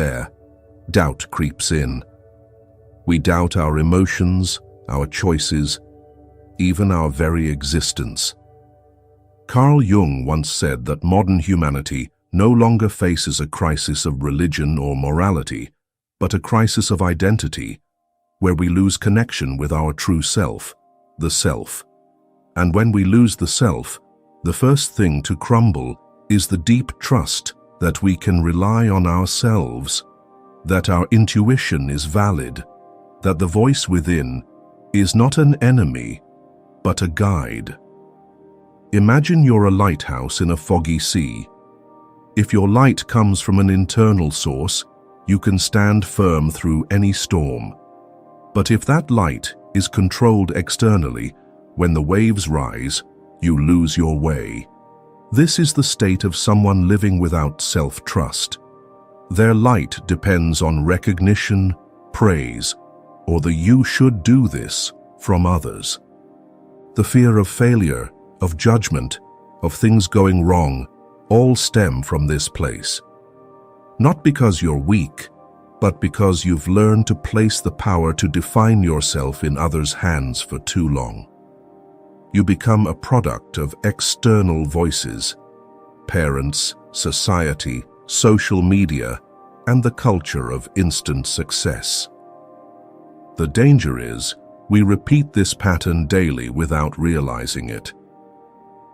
there, doubt creeps in. We doubt our emotions, our choices, even our very existence. Carl Jung once said that modern humanity no longer faces a crisis of religion or morality, but a crisis of identity, where we lose connection with our true self, the self. And when we lose the self, the first thing to crumble is the deep trust that we can rely on ourselves, that our intuition is valid, that the voice within is not an enemy, but a guide. Imagine you're a lighthouse in a foggy sea. If your light comes from an internal source, you can stand firm through any storm. But if that light is controlled externally, when the waves rise, you lose your way. This is the state of someone living without self-trust. Their light depends on recognition, praise, or the "you should do this" from others. The fear of failure, of judgment, of things going wrong, all stem from this place. Not because you're weak, but because you've learned to place the power to define yourself in others' hands for too long. You become a product of external voices, parents, society, social media, and the culture of instant success. The danger is, we repeat this pattern daily without realizing it.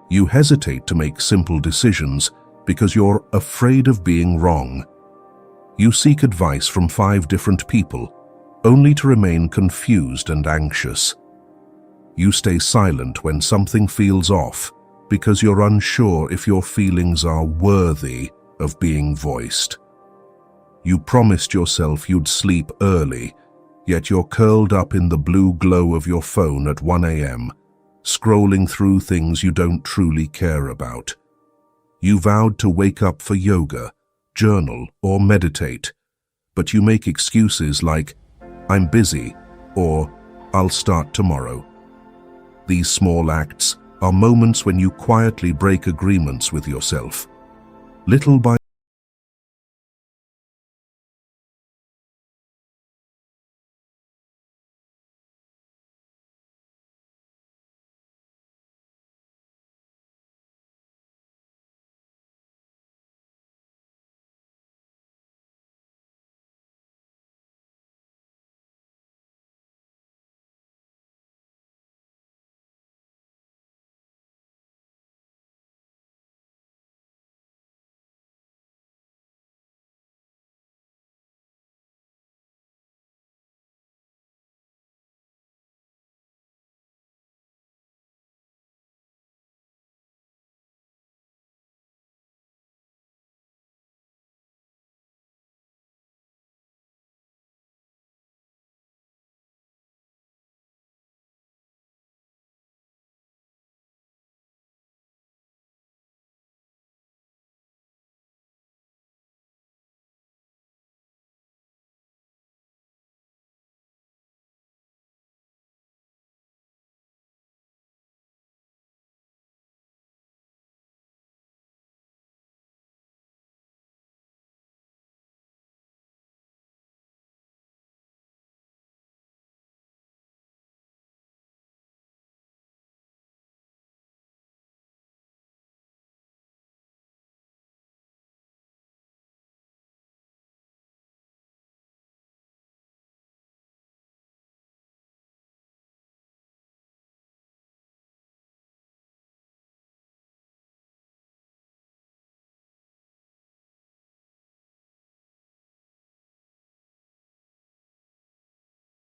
You hesitate to make simple decisions because you're afraid of being wrong. You seek advice from 5 different people, only to remain confused and anxious. You stay silent when something feels off because you're unsure if your feelings are worthy of being voiced. You promised yourself you'd sleep early, yet you're curled up in the blue glow of your phone at 1 a.m., scrolling through things you don't truly care about. You vowed to wake up for yoga, journal, or meditate, but you make excuses like, "I'm busy," or "I'll start tomorrow." These small acts are moments when you quietly break agreements with yourself. Little by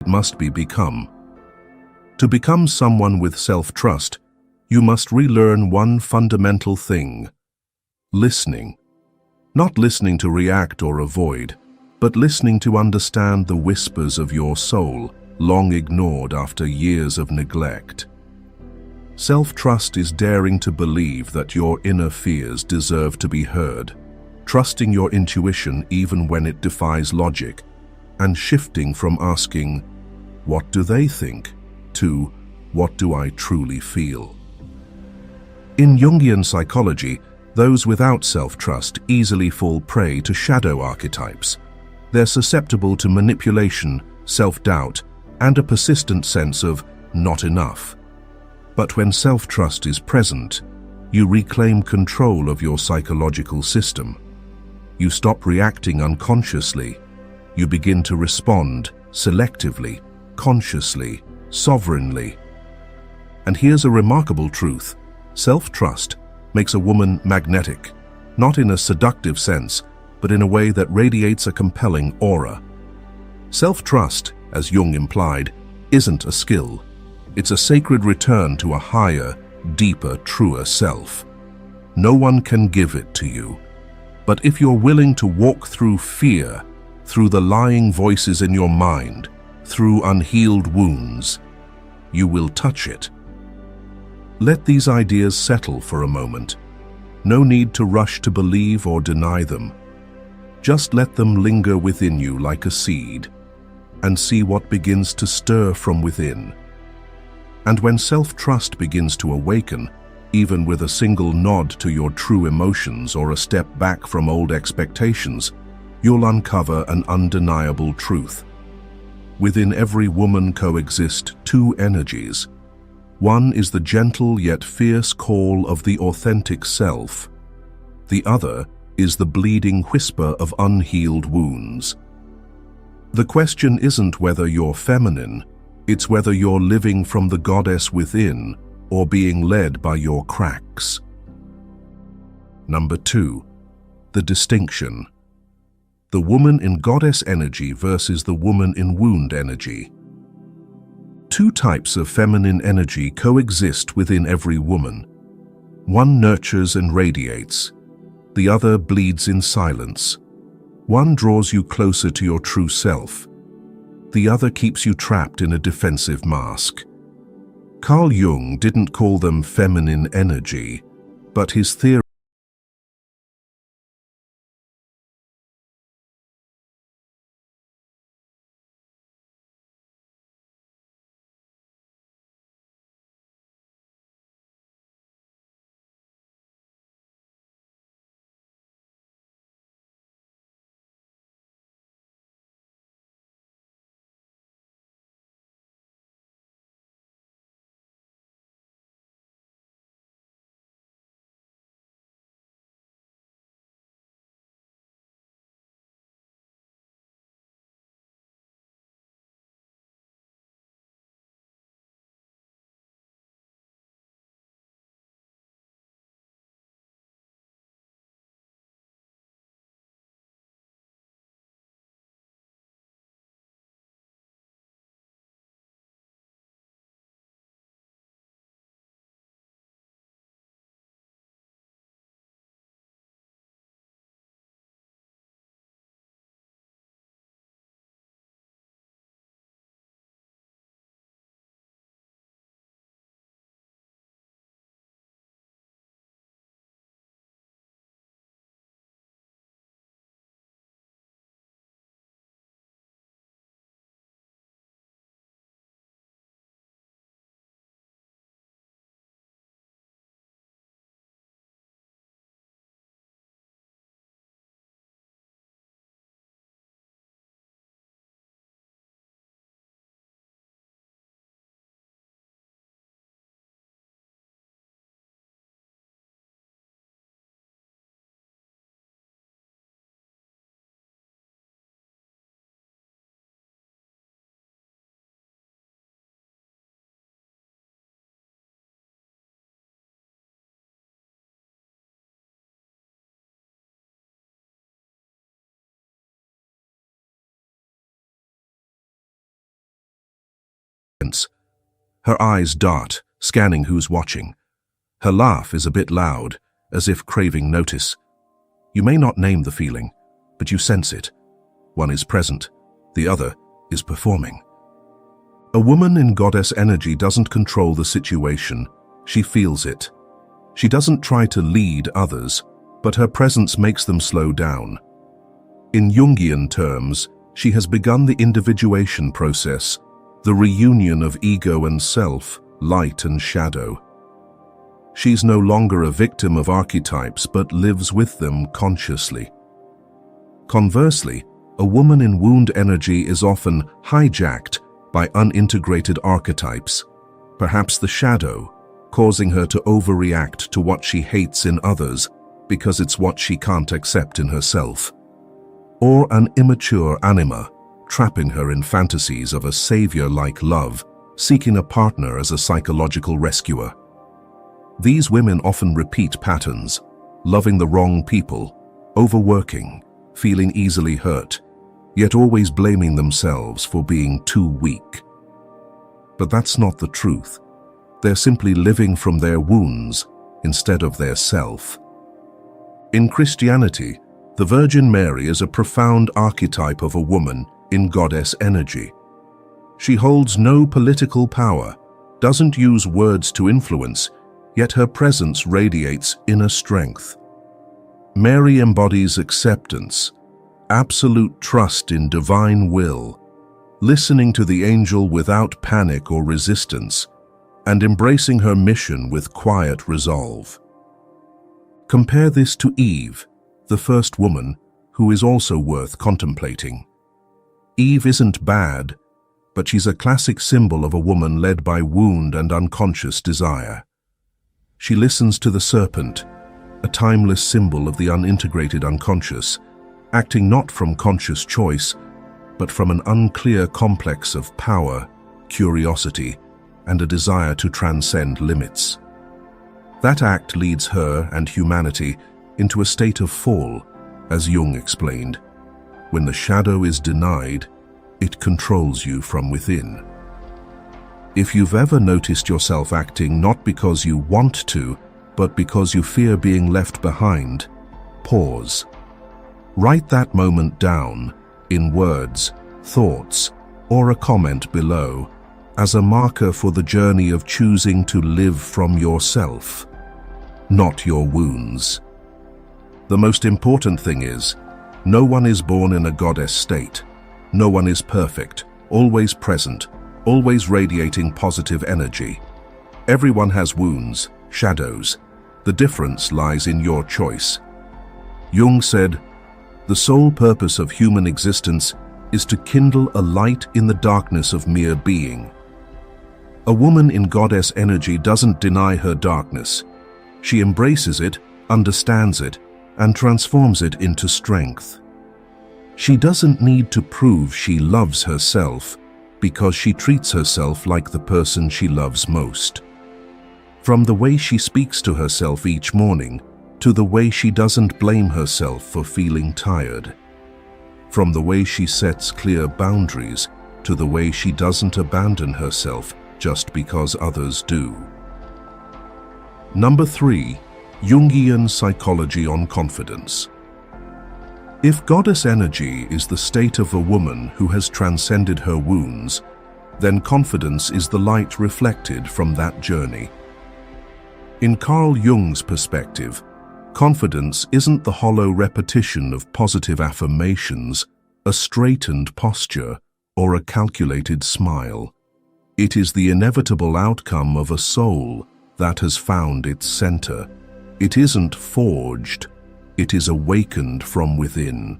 it must be become. To become someone with self-trust, you must relearn one fundamental thing: listening. Not listening to react or avoid, but listening to understand the whispers of your soul, long ignored after years of neglect. Self-trust is daring to believe that your inner fears deserve to be heard, trusting your intuition even when it defies logic, and shifting from asking, "What do they think?" to "What do I truly feel?" In Jungian psychology, those without self-trust easily fall prey to shadow archetypes, They're susceptible to manipulation, self-doubt, and a persistent sense of not enough. But when self-trust is present, you reclaim control of your psychological system. You stop reacting unconsciously. You begin to respond selectively, consciously, sovereignly. And here's a remarkable truth. Self-trust makes a woman magnetic, not in a seductive sense, but in a way that radiates a compelling aura. Self-trust, as Jung implied, isn't a skill. It's a sacred return to a higher, deeper, truer self. No one can give it to you. But if you're willing to walk through fear, through the lying voices in your mind, through unhealed wounds, you will touch it. Let these ideas settle for a moment. No need to rush to believe or deny them. Just let them linger within you like a seed, and see what begins to stir from within. And when self-trust begins to awaken, even with a single nod to your true emotions or a step back from old expectations, you'll uncover an undeniable truth. Within every woman coexist two energies. One is the gentle yet fierce call of the authentic self. The other is the bleeding whisper of unhealed wounds. The question isn't whether you're feminine, it's whether you're living from the goddess within or being led by your cracks. Number 2. The distinction. The woman in goddess energy versus the woman in wound energy. Two types of feminine energy coexist within every woman. One nurtures and radiates. The other bleeds in silence. One draws you closer to your true self. The other keeps you trapped in a defensive mask. Carl Jung didn't call them feminine energy, but his theory Her eyes dart, scanning who's watching. Her laugh is a bit loud, as if craving notice. You may not name the feeling, but you sense it. One is present, the other is performing. A woman in goddess energy doesn't control the situation, she feels it. She doesn't try to lead others, but her presence makes them slow down. In Jungian terms, she has begun the individuation process, the reunion of ego and self, light and shadow. She's no longer a victim of archetypes, but lives with them consciously. Conversely, A woman in wound energy is often hijacked by unintegrated archetypes, perhaps the shadow, causing her to overreact to what she hates in others because it's what she can't accept in herself. Or an immature anima, trapping her in fantasies of a savior-like love, seeking a partner as a psychological rescuer. These women often repeat patterns, loving the wrong people, overworking, feeling easily hurt, yet always blaming themselves for being too weak. But that's not the truth. They're simply living from their wounds instead of their self. In Christianity, the Virgin Mary is a profound archetype of a woman in goddess energy. She holds no political power, doesn't use words to influence, yet her presence radiates inner strength. Mary embodies acceptance, absolute trust in divine will, listening to the angel without panic or resistance, and embracing her mission with quiet resolve. Compare this to Eve, the first woman, who is also worth contemplating. Eve isn't bad, but she's a classic symbol of a woman led by wound and unconscious desire. She listens to the serpent, a timeless symbol of the unintegrated unconscious, acting not from conscious choice, but from an unclear complex of power, curiosity, and a desire to transcend limits. That act leads her and humanity into a state of fall, as Jung explained. When the shadow is denied, it controls you from within. If you've ever noticed yourself acting not because you want to, but because you fear being left behind, pause. Write that moment down, in words, thoughts, or a comment below, as a marker for the journey of choosing to live from yourself, not your wounds. The most important thing is, no one is born in a goddess state. No one is perfect, always present, always radiating positive energy. Everyone has wounds, shadows. The difference lies in your choice. Jung said, "The sole purpose of human existence is to kindle a light in the darkness of mere being." A woman in goddess energy doesn't deny her darkness. She embraces it, understands it, and transforms it into strength. She doesn't need to prove she loves herself because she treats herself like the person she loves most. From the way she speaks to herself each morning to the way she doesn't blame herself for feeling tired. From the way she sets clear boundaries to the way she doesn't abandon herself just because others do. Number 3. Jungian psychology on confidence. If goddess energy is the state of a woman who has transcended her wounds, then confidence is the light reflected from that journey. In Carl Jung's perspective, confidence isn't the hollow repetition of positive affirmations, a straightened posture, or a calculated smile. It is the inevitable outcome of a soul that has found its center. It isn't forged, it is awakened from within.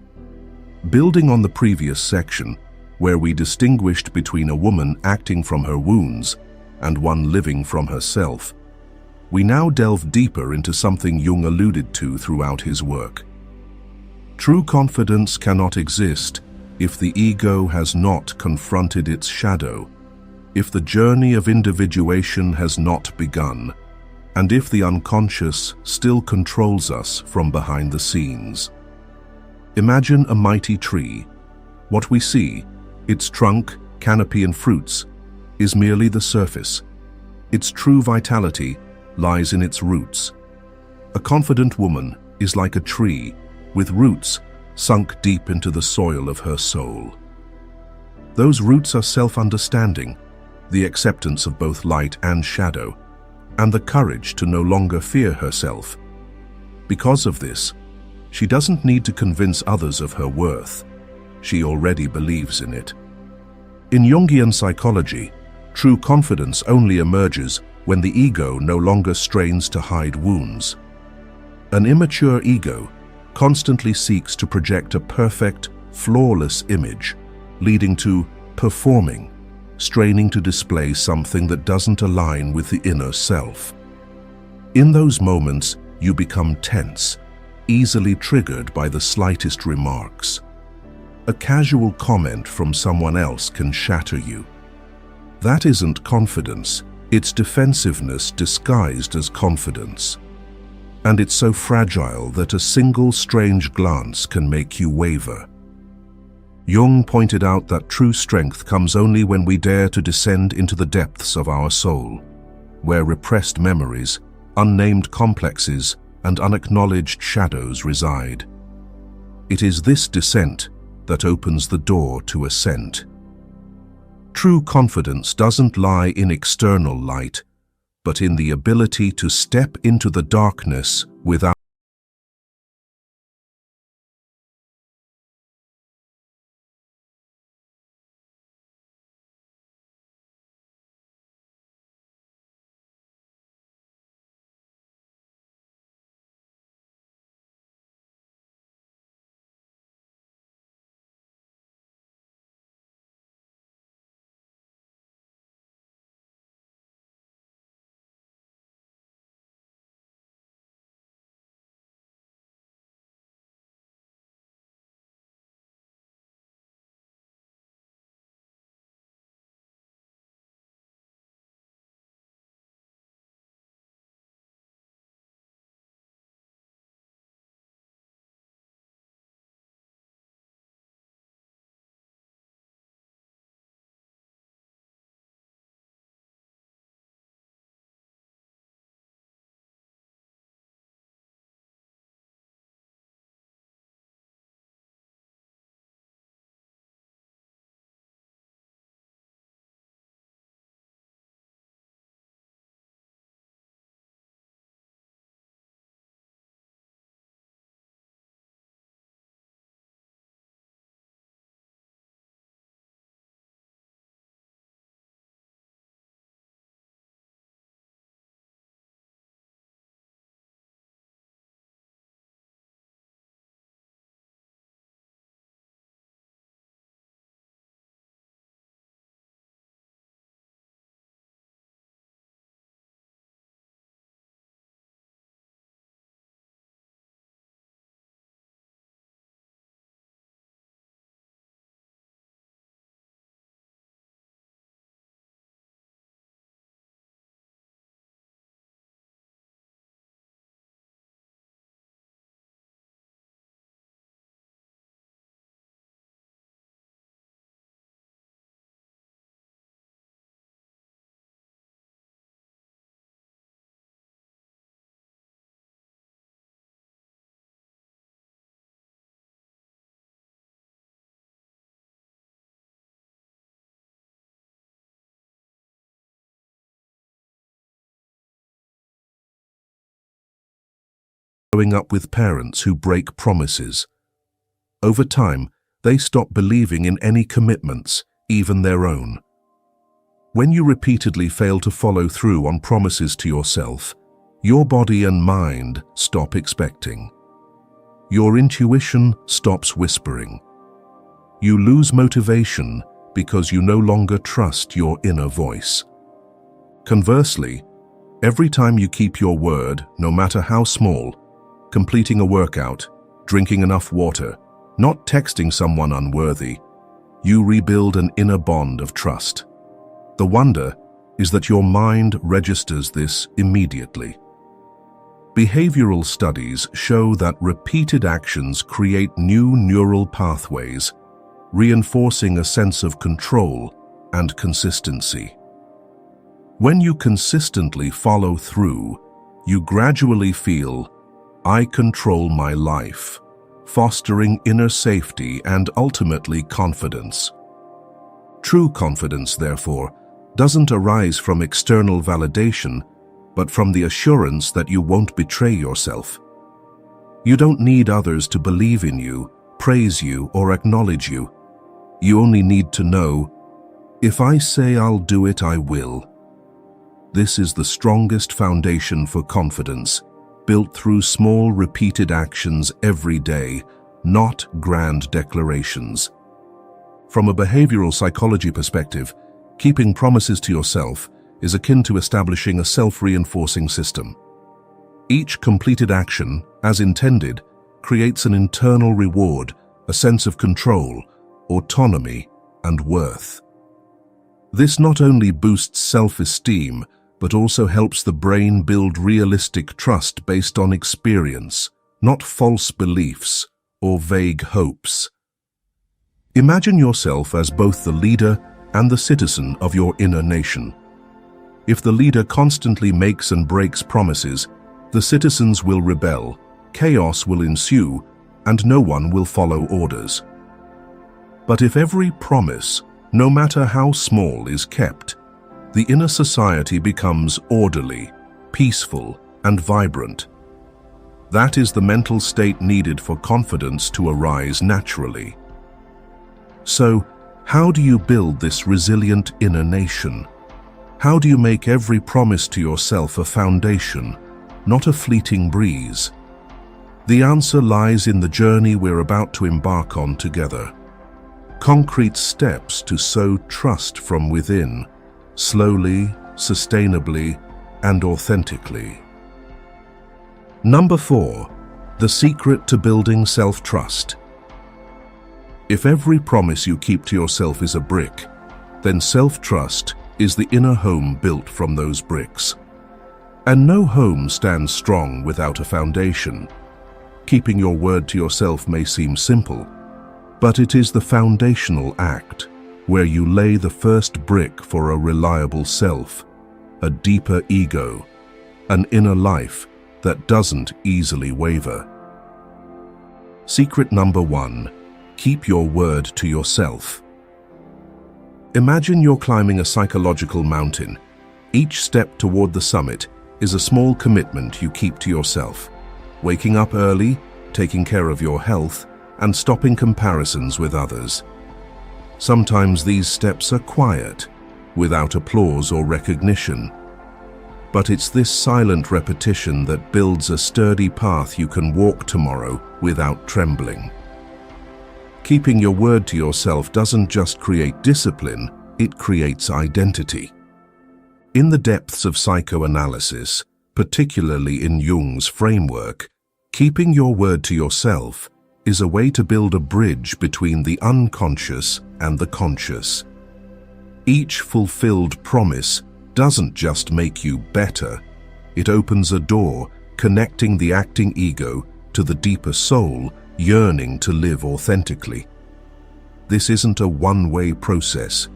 Building on the previous section, where we distinguished between a woman acting from her wounds and one living from herself, we now delve deeper into something Jung alluded to throughout his work. True confidence cannot exist if the ego has not confronted its shadow, if the journey of individuation has not begun, and if the unconscious still controls us from behind the scenes. Imagine a mighty tree. What we see, its trunk, canopy, and fruits, is merely the surface. Its true vitality lies in its roots. A confident woman is like a tree with roots sunk deep into the soil of her soul. Those roots are self-understanding, the acceptance of both light and shadow, and the courage to no longer fear herself. Because of this, she doesn't need to convince others of her worth. She already believes in it. In Jungian psychology, true confidence only emerges when the ego no longer strains to hide wounds. An immature ego constantly seeks to project a perfect, flawless image, leading to performing, straining to display something that doesn't align with the inner self. In those moments, you become tense, easily triggered by the slightest remarks. A casual comment from someone else can shatter you. That isn't confidence, it's defensiveness disguised as confidence. And it's so fragile that a single strange glance can make you waver. Jung pointed out that true strength comes only when we dare to descend into the depths of our soul, where repressed memories, unnamed complexes, and unacknowledged shadows reside. It is this descent that opens the door to ascent. True confidence doesn't lie in external light, but in the ability to step into the darkness without growing up with parents who break promises. Over time, they stop believing in any commitments, even their own. When you repeatedly fail to follow through on promises to yourself, your body and mind stop expecting. Your intuition stops whispering. You lose motivation because you no longer trust your inner voice. Conversely, every time you keep your word, no matter how small, completing a workout, drinking enough water, not texting someone unworthy, you rebuild an inner bond of trust. The wonder is that your mind registers this immediately. Behavioral studies show that repeated actions create new neural pathways, reinforcing a sense of control and consistency. When you consistently follow through, you gradually feel, "I control my life," fostering inner safety and ultimately confidence. True confidence, therefore, doesn't arise from external validation, but from the assurance that you won't betray yourself. You don't need others to believe in you, praise you, or acknowledge you. You only need to know, "If I say I'll do it, I will." This is the strongest foundation for confidence, built through small repeated actions every day, not grand declarations. From a behavioral psychology perspective, keeping promises to yourself is akin to establishing a self-reinforcing system. Each completed action, as intended, creates an internal reward, a sense of control, autonomy, and worth. This not only boosts self-esteem, but also helps the brain build realistic trust based on experience, not false beliefs or vague hopes. Imagine yourself as both the leader and the citizen of your inner nation. If the leader constantly makes and breaks promises, the citizens will rebel, chaos will ensue, and no one will follow orders. But if every promise, no matter how small, is kept, the inner society becomes orderly, peaceful, and vibrant. That is the mental state needed for confidence to arise naturally. So, how do you build this resilient inner nation? How do you make every promise to yourself a foundation, not a fleeting breeze? The answer lies in the journey we're about to embark on together. Concrete steps to sow trust from within, slowly, sustainably, and authentically. Number 4. The secret to building self-trust. If every promise you keep to yourself is a brick, then self-trust is the inner home built from those bricks. And no home stands strong without a foundation. Keeping your word to yourself may seem simple, but it is the foundational act where you lay the first brick for a reliable self, a deeper ego, an inner life that doesn't easily waver. Secret number 1. Keep your word to yourself. Imagine you're climbing a psychological mountain. Each step toward the summit is a small commitment you keep to yourself. Waking up early, taking care of your health, and stopping comparisons with others. Sometimes these steps are quiet, without applause or recognition. But it's this silent repetition that builds a sturdy path you can walk tomorrow without trembling. Keeping your word to yourself doesn't just create discipline, it creates identity. In the depths of psychoanalysis, particularly in Jung's framework, keeping your word to yourself is a way to build a bridge between the unconscious and the conscious. Each fulfilled promise doesn't just make you better, it opens a door connecting the acting ego to the deeper soul yearning to live authentically. This isn't a one-way process.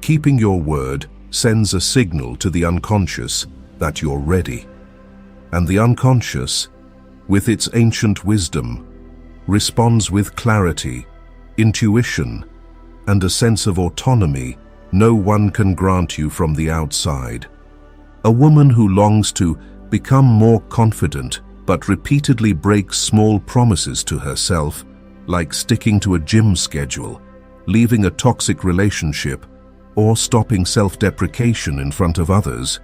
Keeping your word sends a signal to the unconscious that you're ready. And the unconscious, with its ancient wisdom, responds with clarity, intuition, and a sense of autonomy no one can grant you from the outside. A woman who longs to become more confident but repeatedly breaks small promises to herself, like sticking to a gym schedule, leaving a toxic relationship, or stopping self-deprecation in front of others,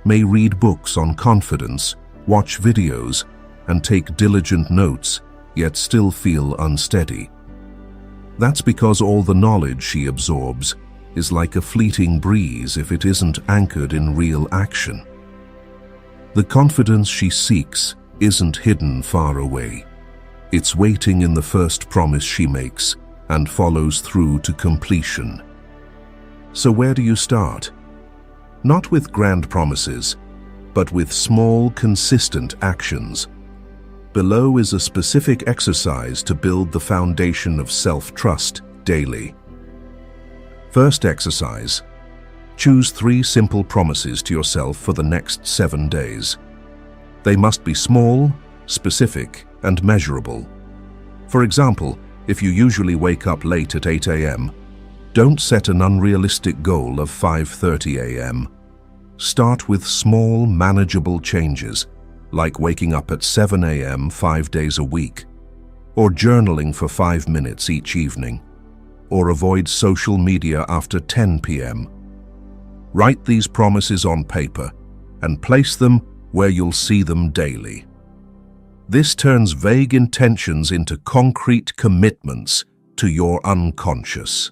may read books on confidence, watch videos, and take diligent notes, yet still feel unsteady. That's because all the knowledge she absorbs is like a fleeting breeze if it isn't anchored in real action. The confidence she seeks isn't hidden far away. It's waiting in the first promise she makes and follows through to completion. So where do you start? Not with grand promises, but with small, consistent actions. Below is a specific exercise to build the foundation of self-trust daily. First exercise: choose 3 simple promises to yourself for the next 7 days. They must be small, specific, and measurable. For example, if you usually wake up late at 8 a.m., don't set an unrealistic goal of 5:30 a.m. Start with small, manageable changes, like waking up at 7 a.m. 5 days a week, or journaling for 5 minutes each evening, or avoid social media after 10 p.m. Write these promises on paper and place them where you'll see them daily. This turns vague intentions into concrete commitments to your unconscious.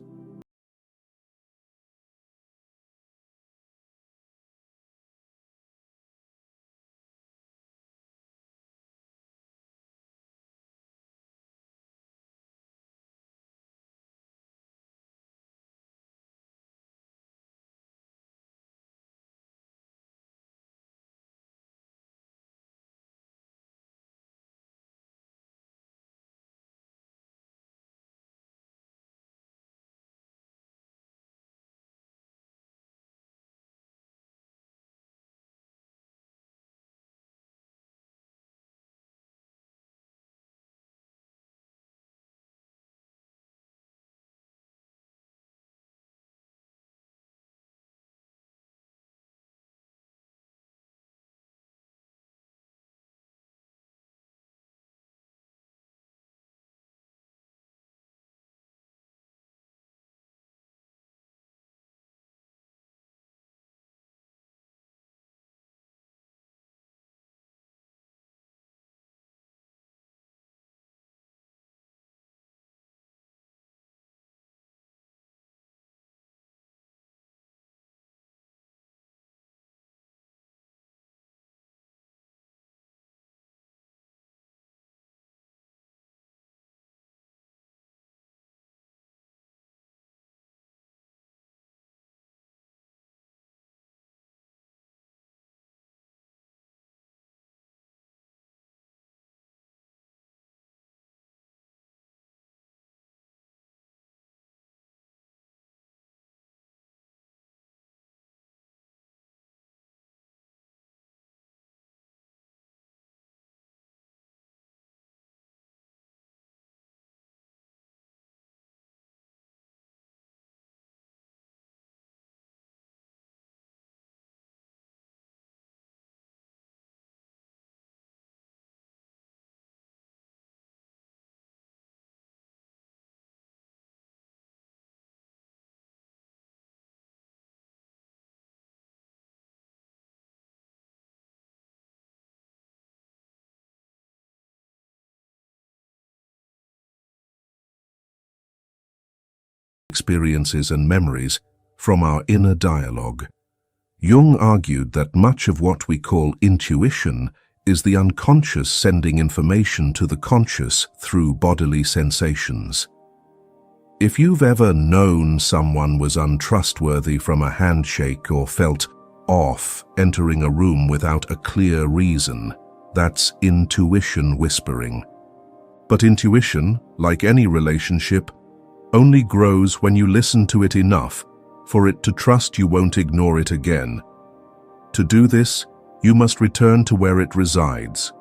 Experiences and memories from our inner dialogue. Jung argued that much of what we call intuition is the unconscious sending information to the conscious through bodily sensations. If you've ever known someone was untrustworthy from a handshake or felt off entering a room without a clear reason, that's intuition whispering. But intuition, like any relationship, only grows when you listen to it enough for it to trust you won't ignore it again. To do this, you must return to where it resides,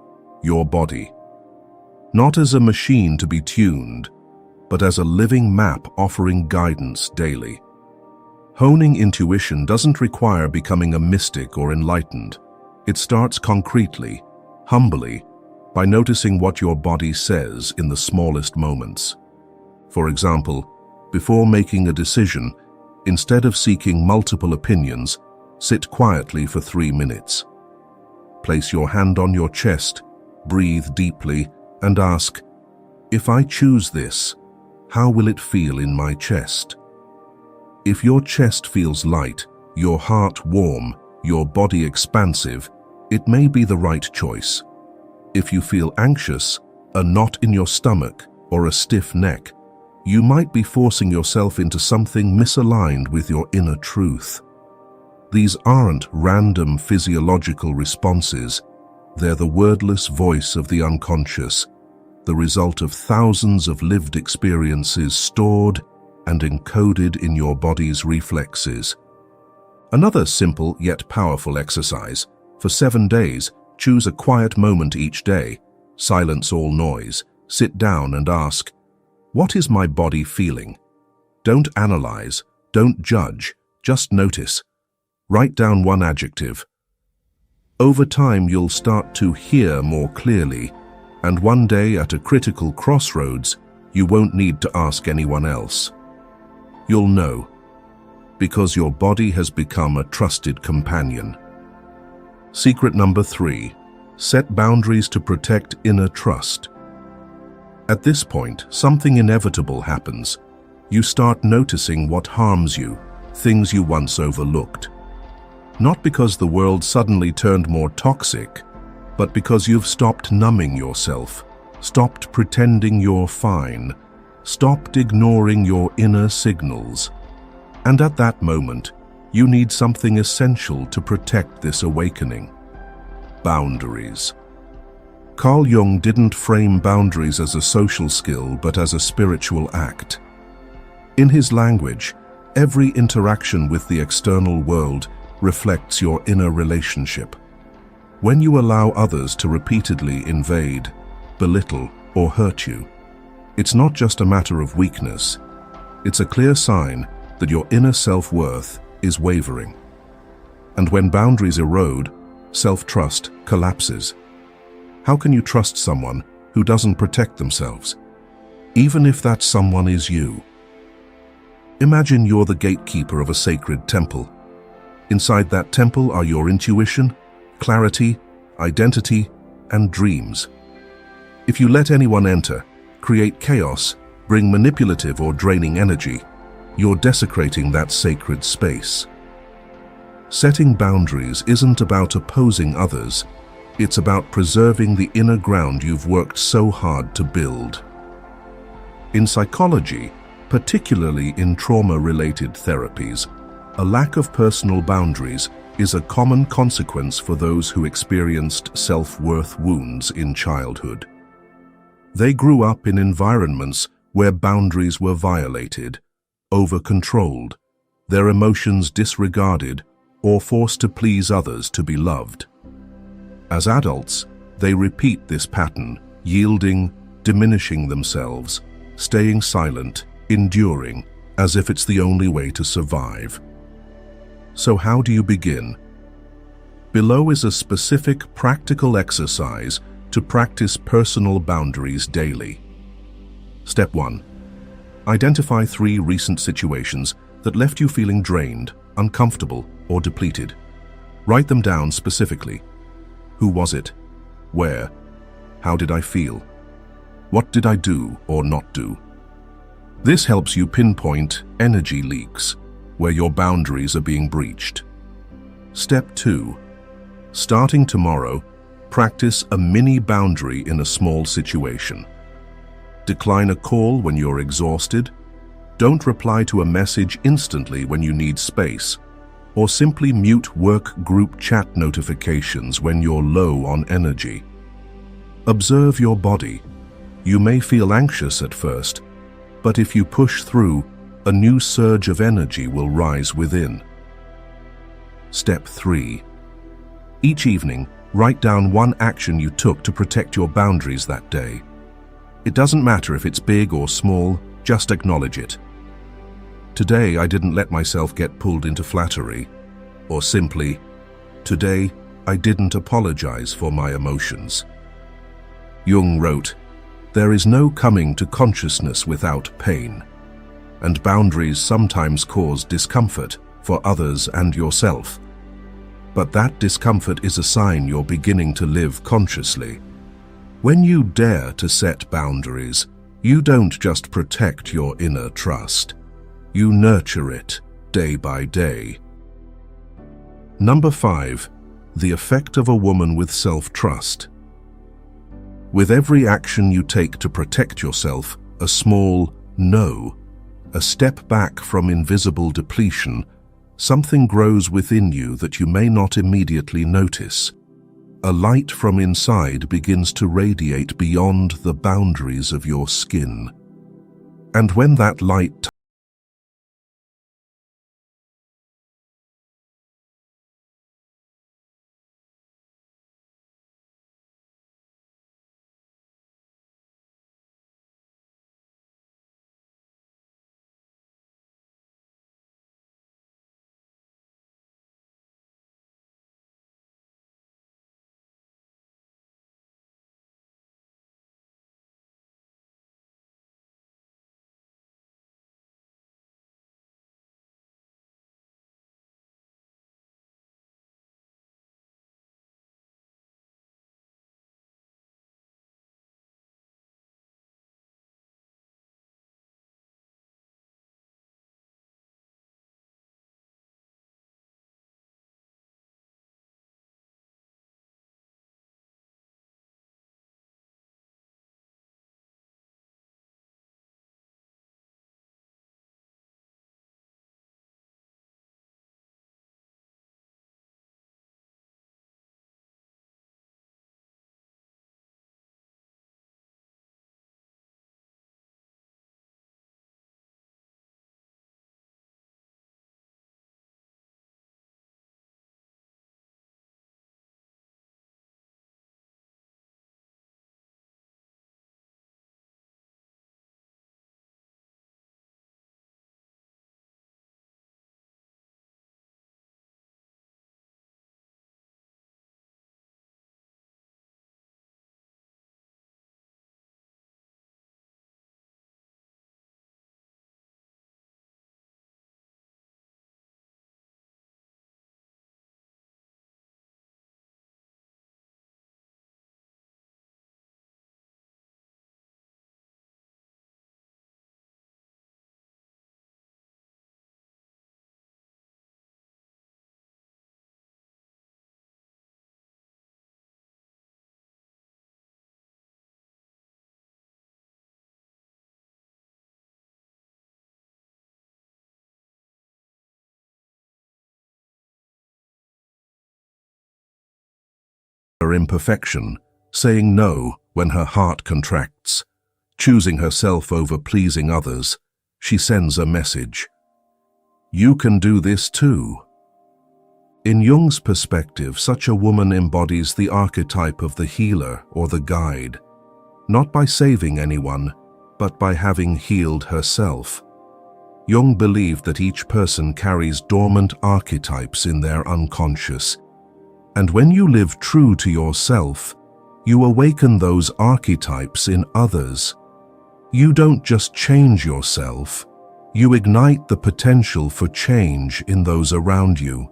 your body. Not as a machine to be tuned, but as a living map offering guidance daily. Honing intuition doesn't require becoming a mystic or enlightened. It starts concretely, humbly, by noticing what your body says in the smallest moments. For example, before making a decision, instead of seeking multiple opinions, sit quietly for 3 minutes. Place your hand on your chest, breathe deeply, and ask, "If I choose this, how will it feel in my chest?" If your chest feels light, your heart warm, your body expansive, it may be the right choice. If you feel anxious, a knot in your stomach, or a stiff neck, you might be forcing yourself into something misaligned with your inner truth. These aren't random physiological responses. They're the wordless voice of the unconscious, the result of thousands of lived experiences stored and encoded in your body's reflexes. Another simple yet powerful exercise. For 7 days, choose a quiet moment each day. Silence all noise. Sit down and ask, "What is my body feeling?" Don't analyze, don't judge, just notice. Write down one adjective. Over time, you'll start to hear more clearly, and one day at a critical crossroads, you won't need to ask anyone else. You'll know, because your body has become a trusted companion. Secret number 3, Set boundaries to protect inner trust. At this point, something inevitable happens. You start noticing what harms you, things you once overlooked. Not because the world suddenly turned more toxic, but because you've stopped numbing yourself, stopped pretending you're fine, stopped ignoring your inner signals. And at that moment, you need something essential to protect this awakening. Boundaries. Carl Jung didn't frame boundaries as a social skill, but as a spiritual act. In his language, every interaction with the external world reflects your inner relationship. When you allow others to repeatedly invade, belittle, or hurt you, it's not just a matter of weakness. It's a clear sign that your inner self-worth is wavering. And when boundaries erode, self-trust collapses. How can you trust someone who doesn't protect themselves, even if that someone is you? Imagine you're the gatekeeper of a sacred temple. Inside that temple are your intuition, clarity, identity, and dreams. If you let anyone enter, create chaos, bring manipulative or draining energy, you're desecrating that sacred space. Setting boundaries isn't about opposing others. It's about preserving the inner ground you've worked so hard to build. In psychology, particularly in trauma-related therapies, a lack of personal boundaries is a common consequence for those who experienced self-worth wounds in childhood. They grew up in environments where boundaries were violated, over-controlled, their emotions disregarded, or forced to please others to be loved. As adults, they repeat this pattern, yielding, diminishing themselves, staying silent, enduring, as if it's the only way to survive. So how do you begin? Below is a specific practical exercise to practice personal boundaries daily. Step 1. Identify 3 recent situations that left you feeling drained, uncomfortable, or depleted. Write them down specifically. Who was it? Where? How did I feel? What did I do or not do? This helps you pinpoint energy leaks, where your boundaries are being breached. Step 2. Starting tomorrow, practice a mini boundary in a small situation. Decline a call when you're exhausted. Don't reply to a message instantly when you need space, or simply mute work group chat notifications when you're low on energy. Observe your body. You may feel anxious at first, but if you push through, a new surge of energy will rise within. Step 3. Each evening, write down one action you took to protect your boundaries that day. It doesn't matter if it's big or small, just acknowledge it. Today, I didn't let myself get pulled into flattery. Or simply, today, I didn't apologize for my emotions. Jung wrote, "There is no coming to consciousness without pain, and boundaries sometimes cause discomfort for others and yourself. But that discomfort is a sign you're beginning to live consciously. When you dare to set boundaries, you don't just protect your inner trust. You nurture it day by day." Number 5. The effect of a woman with self-trust. With every action you take to protect yourself, a small no, a step back from invisible depletion, something grows within you that you may not immediately notice. A light from inside begins to radiate beyond the boundaries of your skin. And when that light her imperfection, saying no when her heart contracts, choosing herself over pleasing others, she sends a message. You can do this too. In Jung's perspective, such a woman embodies the archetype of the healer or the guide, not by saving anyone, but by having healed herself. Jung believed that each person carries dormant archetypes in their unconscious, and when you live true to yourself, you awaken those archetypes in others. You don't just change yourself, you ignite the potential for change in those around you.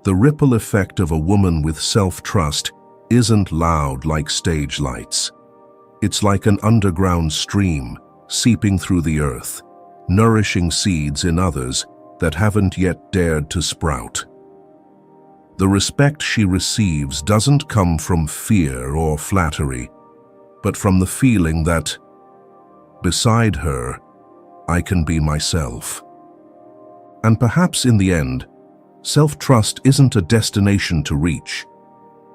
The ripple effect of a woman with self-trust isn't loud like stage lights. It's like an underground stream seeping through the earth, nourishing seeds in others that haven't yet dared to sprout. The respect she receives doesn't come from fear or flattery, but from the feeling that, beside her, I can be myself. And perhaps in the end, self-trust isn't a destination to reach,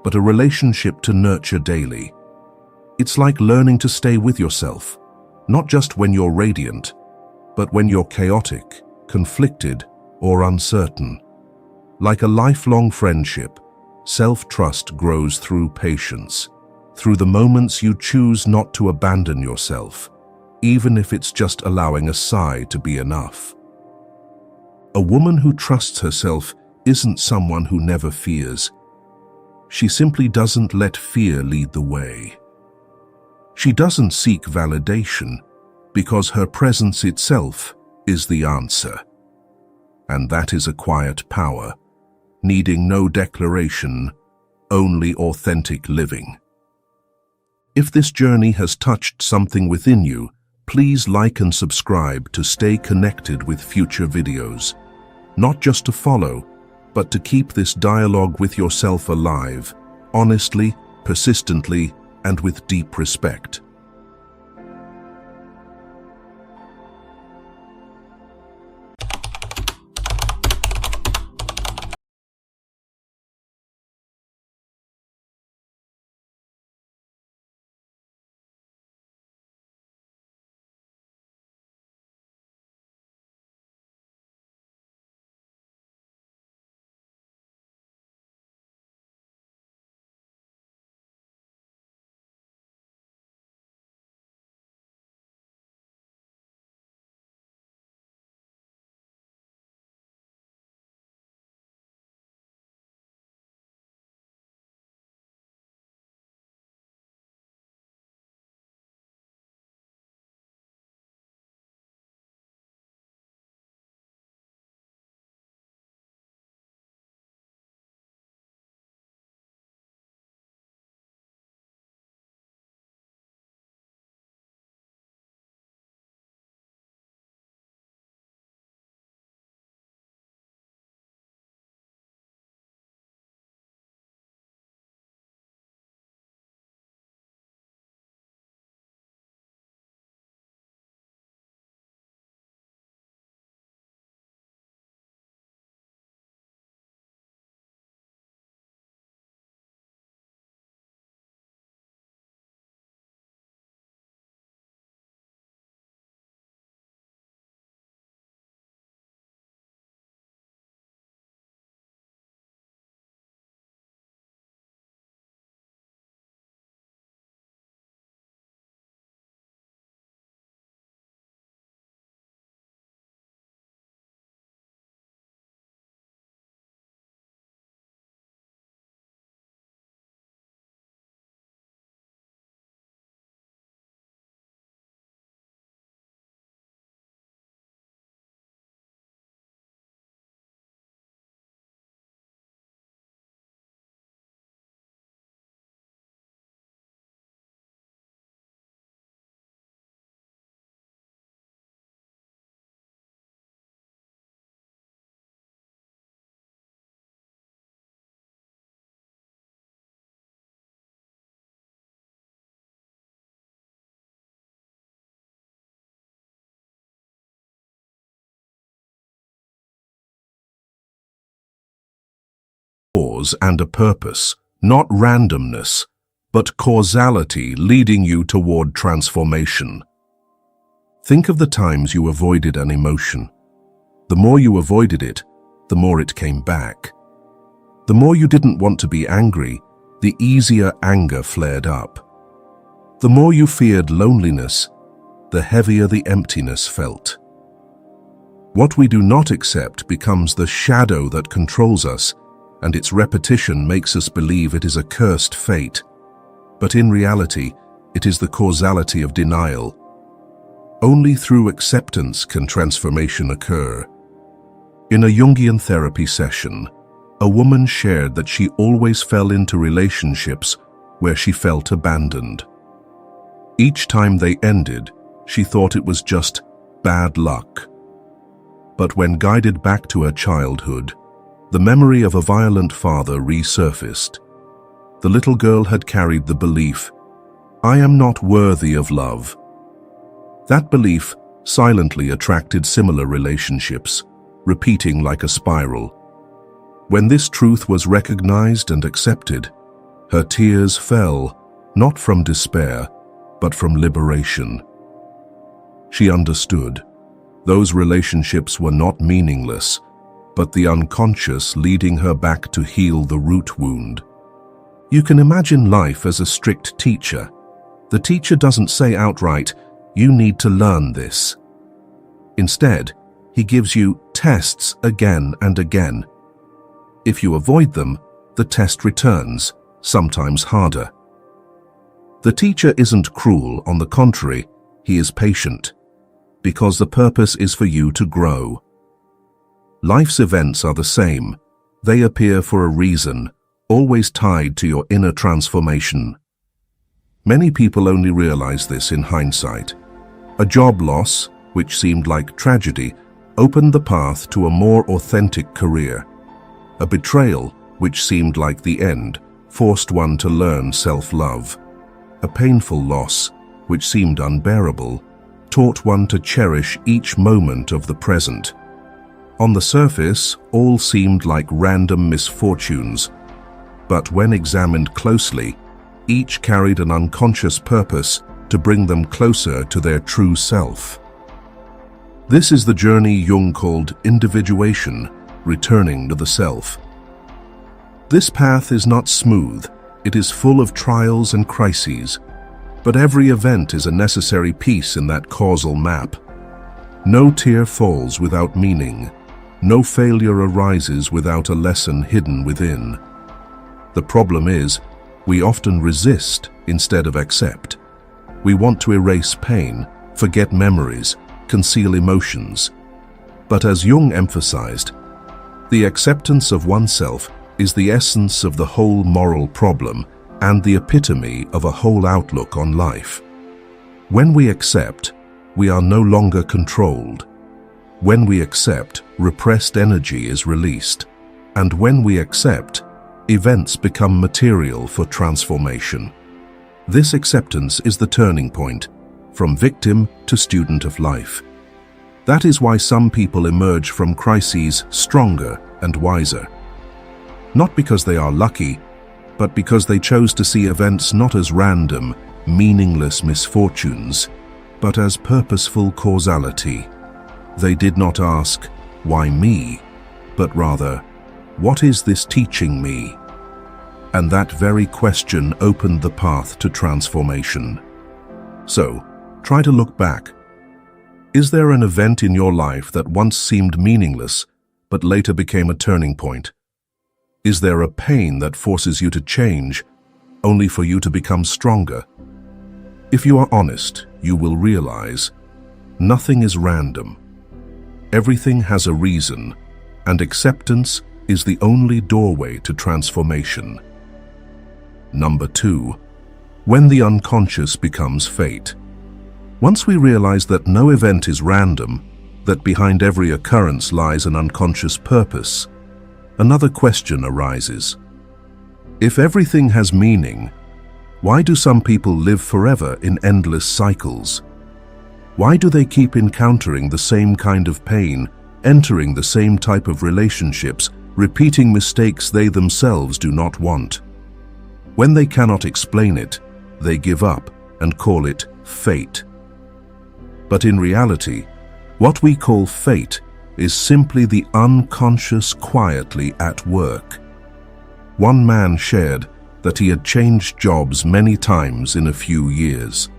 but a relationship to nurture daily. It's like learning to stay with yourself, not just when you're radiant, but when you're chaotic, conflicted, or uncertain. Like a lifelong friendship, self-trust grows through patience, through the moments you choose not to abandon yourself, even if it's just allowing a sigh to be enough. A woman who trusts herself isn't someone who never fears. She simply doesn't let fear lead the way. She doesn't seek validation because her presence itself is the answer. And that is a quiet power, needing no declaration, only authentic living. If this journey has touched something within you, please like and subscribe to stay connected with future videos. Not just to follow, but to keep this dialogue with yourself alive, honestly, persistently, and with deep respect. Cause and a purpose. not randomness, but causality leading you toward transformation. Think of the times you avoided an emotion. The more you avoided it, the more it came back. The more you didn't want to be angry, the easier anger flared up. The more you feared loneliness, the heavier the emptiness felt. What we do not accept becomes the shadow that controls us, and its repetition makes us believe it is a cursed fate. But in reality, it is the causality of denial. Only through acceptance can transformation occur. In a Jungian therapy session, a woman shared that she always fell into relationships where she felt abandoned. Each time they ended, she thought it was just bad luck. But when guided back to her childhood, the memory of a violent father resurfaced. The little girl had carried the belief, "I am not worthy of love." That belief silently attracted similar relationships, repeating like a spiral. When this truth was recognized and accepted, her tears fell, not from despair, but from liberation. She understood. Those relationships were not meaningless, but the unconscious leading her back to heal the root wound. You can imagine life as a strict teacher. The teacher doesn't say outright, "You need to learn this." Instead, he gives you tests again and again. If you avoid them, the test returns, sometimes harder. The teacher isn't cruel, on the contrary, he is patient, because the purpose is for you to grow. Life's events are the same. They appear for a reason, always tied to your inner transformation. Many people only realize this in hindsight. A job loss, which seemed like tragedy, opened the path to a more authentic career. A betrayal, which seemed like the end, forced one to learn self-love. A painful loss, which seemed unbearable, taught one to cherish each moment of the present. On the surface, all seemed like random misfortunes, but when examined closely, each carried an unconscious purpose to bring them closer to their true self. This is the journey Jung called individuation, returning to the self. This path is not smooth, it is full of trials and crises, but every event is a necessary piece in that causal map. No tear falls without meaning, no failure arises without a lesson hidden within. The problem is, we often resist instead of accept. We want to erase pain, forget memories, conceal emotions. But as Jung emphasized, the acceptance of oneself is the essence of the whole moral problem and the epitome of a whole outlook on life. When we accept, we are no longer controlled. When we accept, repressed energy is released. And when we accept, events become material for transformation. This acceptance is the turning point, from victim to student of life. That is why some people emerge from crises stronger and wiser. Not because they are lucky, but because they chose to see events not as random, meaningless misfortunes, but as purposeful causality. They did not ask, "Why me?" but rather, "What is this teaching me?" And that very question opened the path to transformation. So, try to look back. Is there an event in your life that once seemed meaningless, but later became a turning point? Is there a pain that forces you to change, only for you to become stronger? If you are honest, you will realize nothing is random. Everything has a reason, and acceptance is the only doorway to transformation. Number 2. When the unconscious becomes fate. Once we realize that no event is random, that behind every occurrence lies an unconscious purpose, another question arises. If everything has meaning, why do some people live forever in endless cycles? Why do they keep encountering the same kind of pain, entering the same type of relationships, repeating mistakes they themselves do not want? When they cannot explain it, they give up and call it fate. But in reality, what we call fate is simply the unconscious quietly at work. One man shared that he had changed jobs many times in a few years.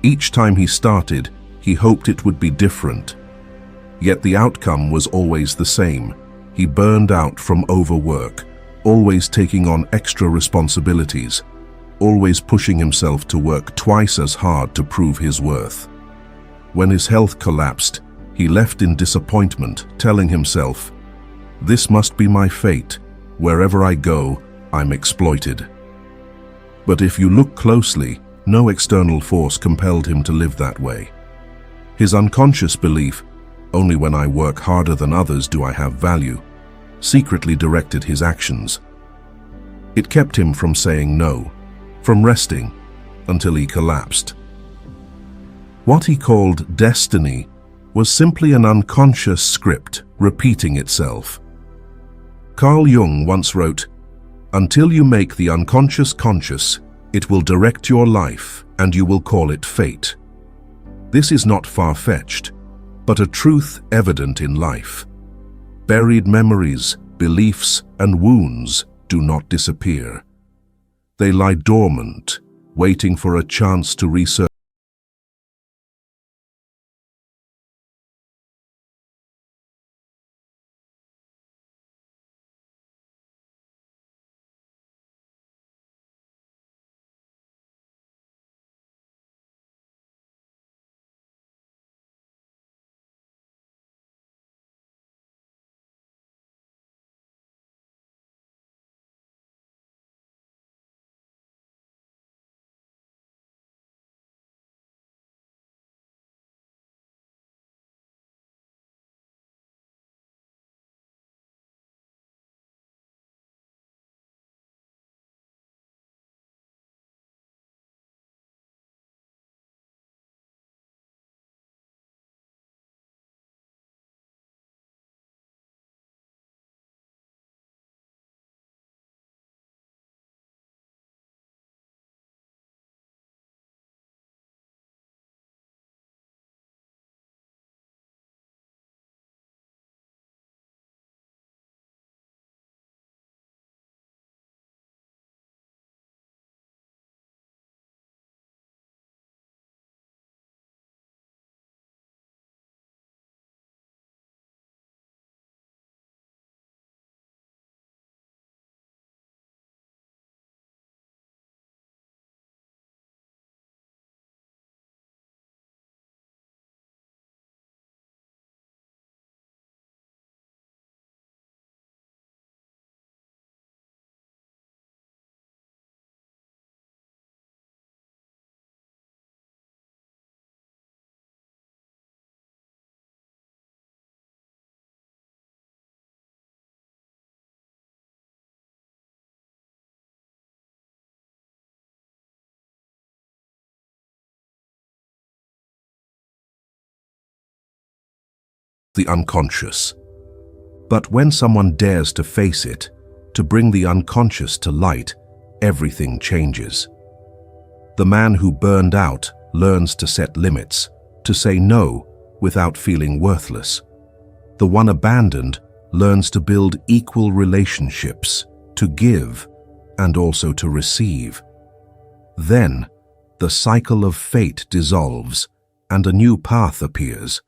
Each time he started, he hoped it would be different. Yet the outcome was always the same. He burned out from overwork, always taking on extra responsibilities, always pushing himself to work twice as hard to prove his worth. When his health collapsed, he left in disappointment, telling himself, "This must be my fate. Wherever I go, I'm exploited." But if you look closely, no external force compelled him to live that way. His unconscious belief, "Only when I work harder than others do I have value," secretly directed his actions. It kept him from saying no, from resting, until he collapsed. What he called destiny was simply an unconscious script repeating itself. Carl Jung once wrote, "Until you make the unconscious conscious, it will direct your life and you will call it fate." This is not far-fetched, but a truth evident in life. Buried memories, beliefs, and wounds do not disappear. They lie dormant, waiting for a chance to resurface. The unconscious. But when someone dares to face it, to bring the unconscious to light, everything changes. The man who burned out learns to set limits, to say no without feeling worthless. The one abandoned learns to build equal relationships, to give and also to receive. Then, the cycle of fate dissolves and a new path appears.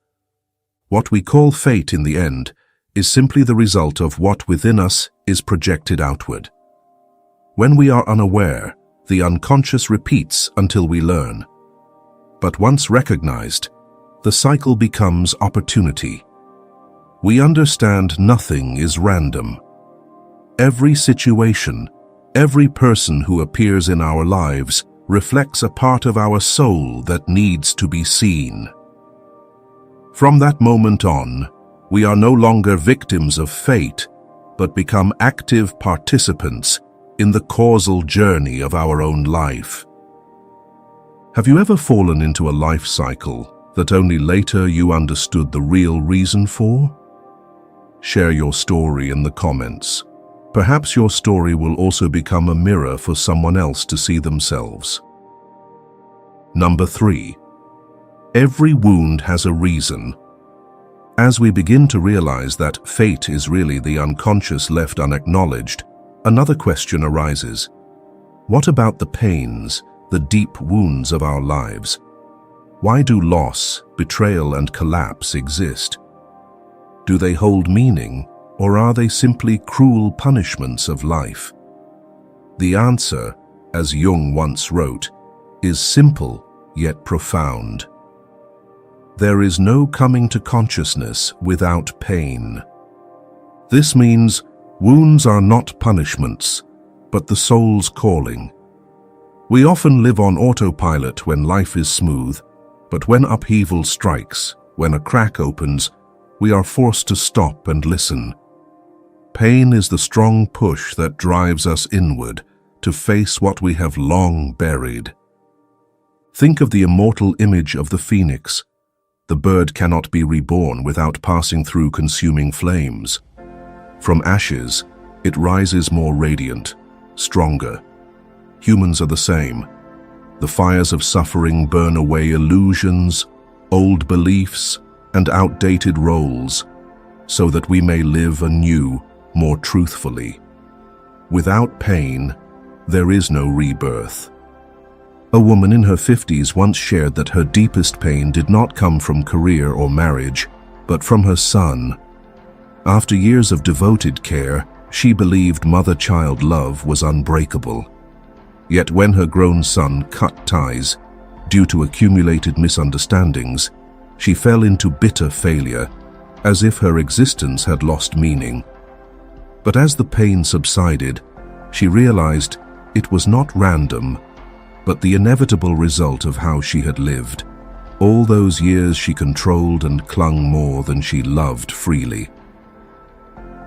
What we call fate in the end is simply the result of what within us is projected outward. When we are unaware, the unconscious repeats until we learn. But once recognized, the cycle becomes opportunity. We understand nothing is random. Every situation, every person who appears in our lives reflects a part of our soul that needs to be seen. From that moment on, we are no longer victims of fate, but become active participants in the causal journey of our own life. Have you ever fallen into a life cycle that only later you understood the real reason for? Share your story in the comments. Perhaps your story will also become a mirror for someone else to see themselves. Number 3. Every wound has a reason. As we begin to realize that fate is really the unconscious left unacknowledged, another question arises. What about the pains, the deep wounds of our lives? Why do loss, betrayal, and collapse exist? Do they hold meaning, or are they simply cruel punishments of life? The answer, as Jung once wrote, is simple yet profound. There is no coming to consciousness without pain. This means wounds are not punishments, but the soul's calling. We often live on autopilot when life is smooth, but when upheaval strikes, when a crack opens, we are forced to stop and listen. Pain is the strong push that drives us inward to face what we have long buried. Think of the immortal image of the phoenix. The bird cannot be reborn without passing through consuming flames. From ashes, it rises more radiant, stronger. Humans are the same. The fires of suffering burn away illusions, old beliefs, and outdated roles, so that we may live anew, more truthfully. Without pain, there is no rebirth. A woman in her 50s once shared that her deepest pain did not come from career or marriage, but from her son. After years of devoted care, she believed mother-child love was unbreakable. Yet when her grown son cut ties, due to accumulated misunderstandings, she fell into bitter failure, as if her existence had lost meaning. But as the pain subsided, she realized it was not random, but the inevitable result of how she had lived. All those years she controlled and clung more than she loved freely.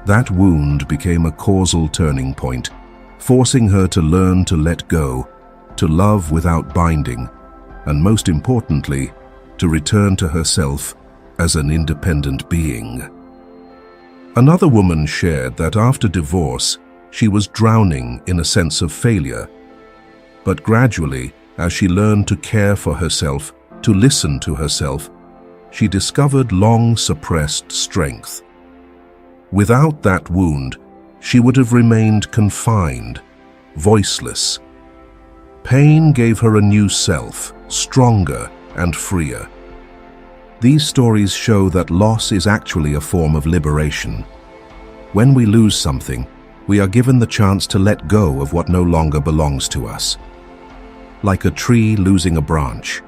That wound became a causal turning point, forcing her to learn to let go, to love without binding, and most importantly, to return to herself as an independent being. Another woman shared that after divorce, she was drowning in a sense of failure. But gradually, as she learned to care for herself, to listen to herself, she discovered long-suppressed strength. Without that wound, she would have remained confined, voiceless. Pain gave her a new self, stronger and freer. These stories show that loss is actually a form of liberation. When we lose something, we are given the chance to let go of what no longer belongs to us. Like a tree losing a branch,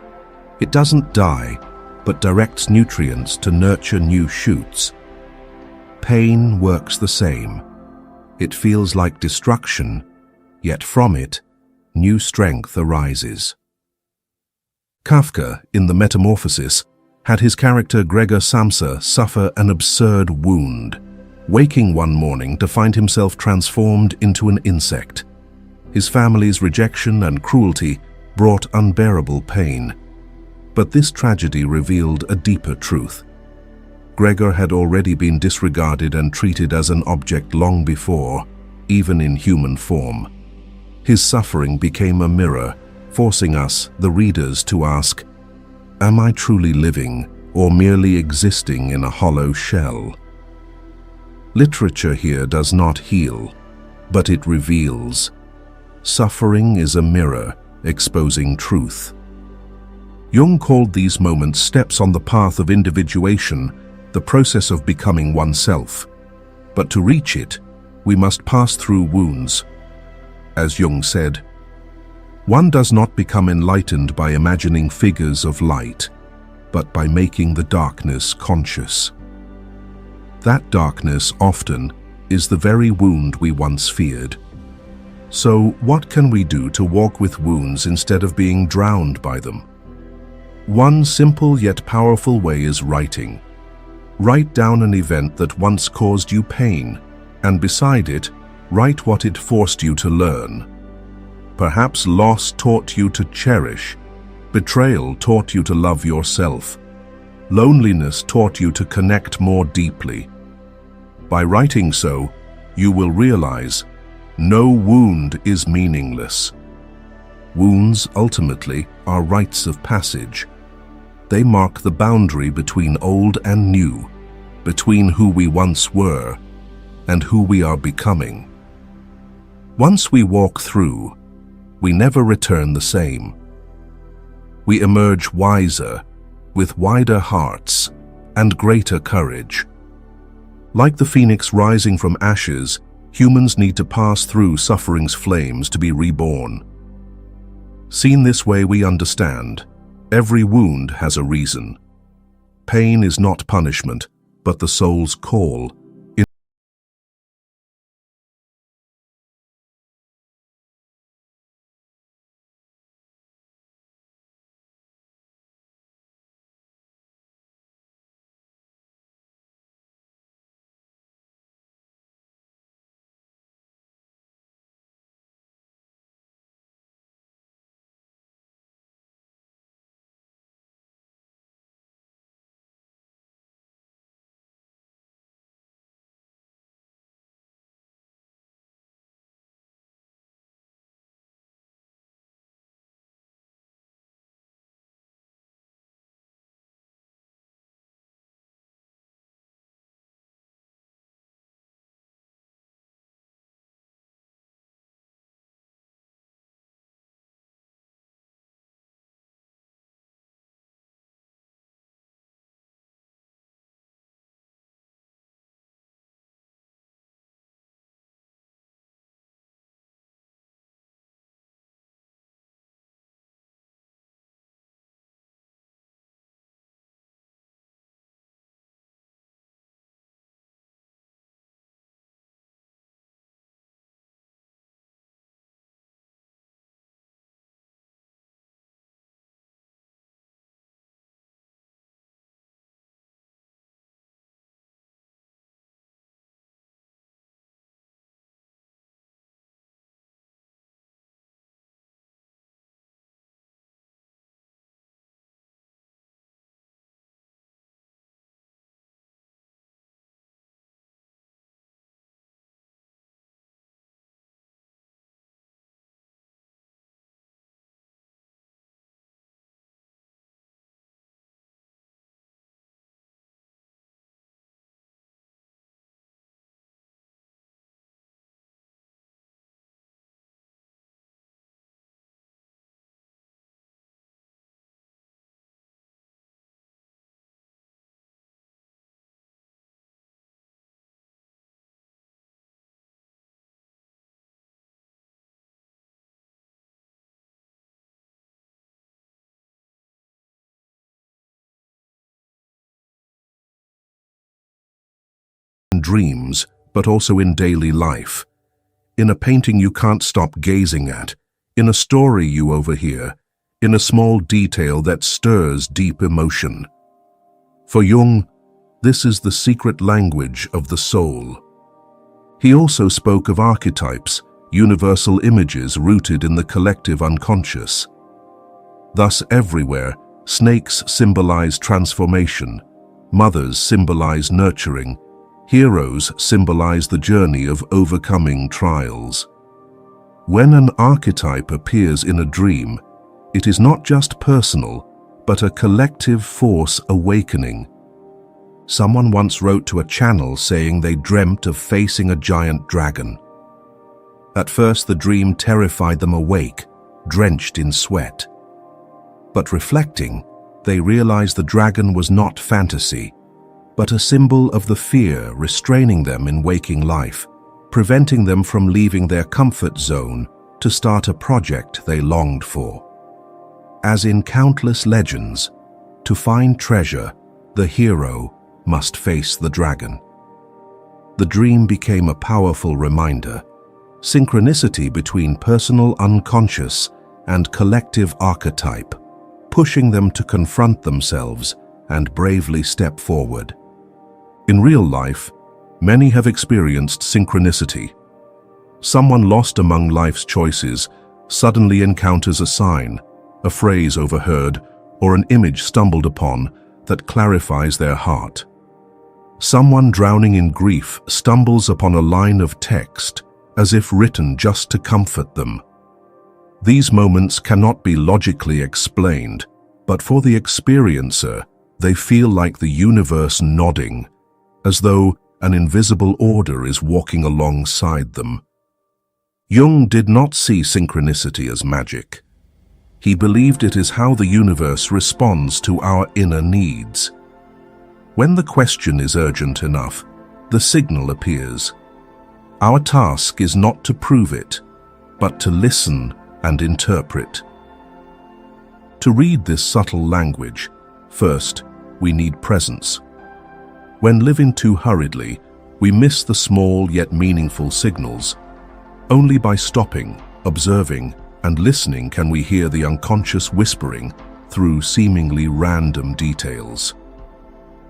it doesn't die, but directs nutrients to nurture new shoots. Pain works the same. It feels like destruction, yet from it, new strength arises. Kafka, in The Metamorphosis, had his character Gregor Samsa suffer an absurd wound, waking one morning to find himself transformed into an insect. His family's rejection and cruelty brought unbearable pain. But this tragedy revealed a deeper truth. Gregor had already been disregarded and treated as an object long before, even in human form. His suffering became a mirror, forcing us, the readers, to ask, am I truly living or merely existing in a hollow shell? Literature here does not heal, but it reveals. Suffering is a mirror, exposing truth. Jung called these moments steps on the path of individuation, the process of becoming oneself. But to reach it, we must pass through wounds. As Jung said, one does not become enlightened by imagining figures of light, but by making the darkness conscious. That darkness often is the very wound we once feared. So what can we do to walk with wounds instead of being drowned by them? One simple yet powerful way is writing. Write down an event that once caused you pain, and beside it, write what it forced you to learn. Perhaps loss taught you to cherish, betrayal taught you to love yourself, loneliness taught you to connect more deeply. By writing so, you will realize no wound is meaningless. Wounds, ultimately, are rites of passage. They mark the boundary between old and new, between who we once were and who we are becoming. Once we walk through, we never return the same. We emerge wiser, with wider hearts and greater courage. Like the phoenix rising from ashes, humans need to pass through suffering's flames to be reborn. Seen this way, we understand every wound has a reason. Pain is not punishment, but the soul's call. Dreams, but also in daily life. In a painting you can't stop gazing at, in a story you overhear, in a small detail that stirs deep emotion. For Jung, this is the secret language of the soul. He also spoke of archetypes, universal images rooted in the collective unconscious. Thus, everywhere, snakes symbolize transformation, mothers symbolize nurturing, heroes symbolize the journey of overcoming trials. When an archetype appears in a dream, it is not just personal, but a collective force awakening. Someone once wrote to a channel saying they dreamt of facing a giant dragon. At first, the dream terrified them awake, drenched in sweat. But reflecting, they realized the dragon was not fantasy, but a symbol of the fear restraining them in waking life, preventing them from leaving their comfort zone to start a project they longed for. As in countless legends, to find treasure, the hero must face the dragon. The dream became a powerful reminder, synchronicity between personal unconscious and collective archetype, pushing them to confront themselves and bravely step forward. In real life, many have experienced synchronicity. Someone lost among life's choices suddenly encounters a sign, a phrase overheard, or an image stumbled upon that clarifies their heart. Someone drowning in grief stumbles upon a line of text, as if written just to comfort them. These moments cannot be logically explained, but for the experiencer, they feel like the universe nodding, as though an invisible order is walking alongside them. Jung did not see synchronicity as magic. He believed it is how the universe responds to our inner needs. When the question is urgent enough, the signal appears. Our task is not to prove it, but to listen and interpret. To read this subtle language, first, we need presence. When living too hurriedly, we miss the small yet meaningful signals. Only by stopping, observing, and listening can we hear the unconscious whispering through seemingly random details.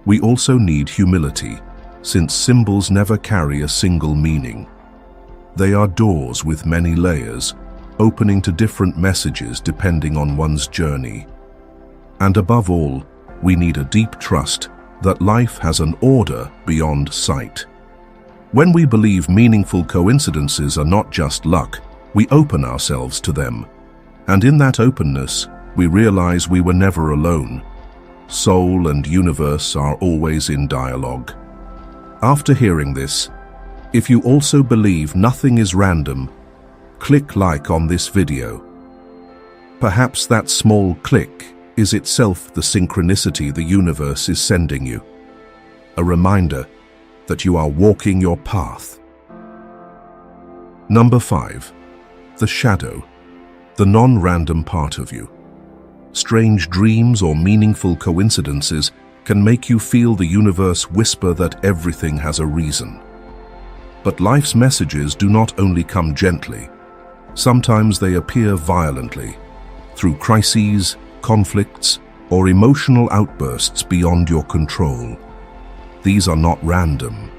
We also need humility, since symbols never carry a single meaning. They are doors with many layers, opening to different messages depending on one's journey. And above all, we need a deep trust that life has an order beyond sight. When we believe meaningful coincidences are not just luck, we open ourselves to them. And in that openness, we realize we were never alone. Soul and universe are always in dialogue. After hearing this, if you also believe nothing is random, click like on this video. Perhaps that small click is itself the synchronicity the universe is sending you. A reminder that you are walking your path. Number 5. The shadow, the non-random part of you. Strange dreams or meaningful coincidences can make you feel the universe whisper that everything has a reason. But life's messages do not only come gently. Sometimes they appear violently, through crises, conflicts, or emotional outbursts beyond your control. These are not random.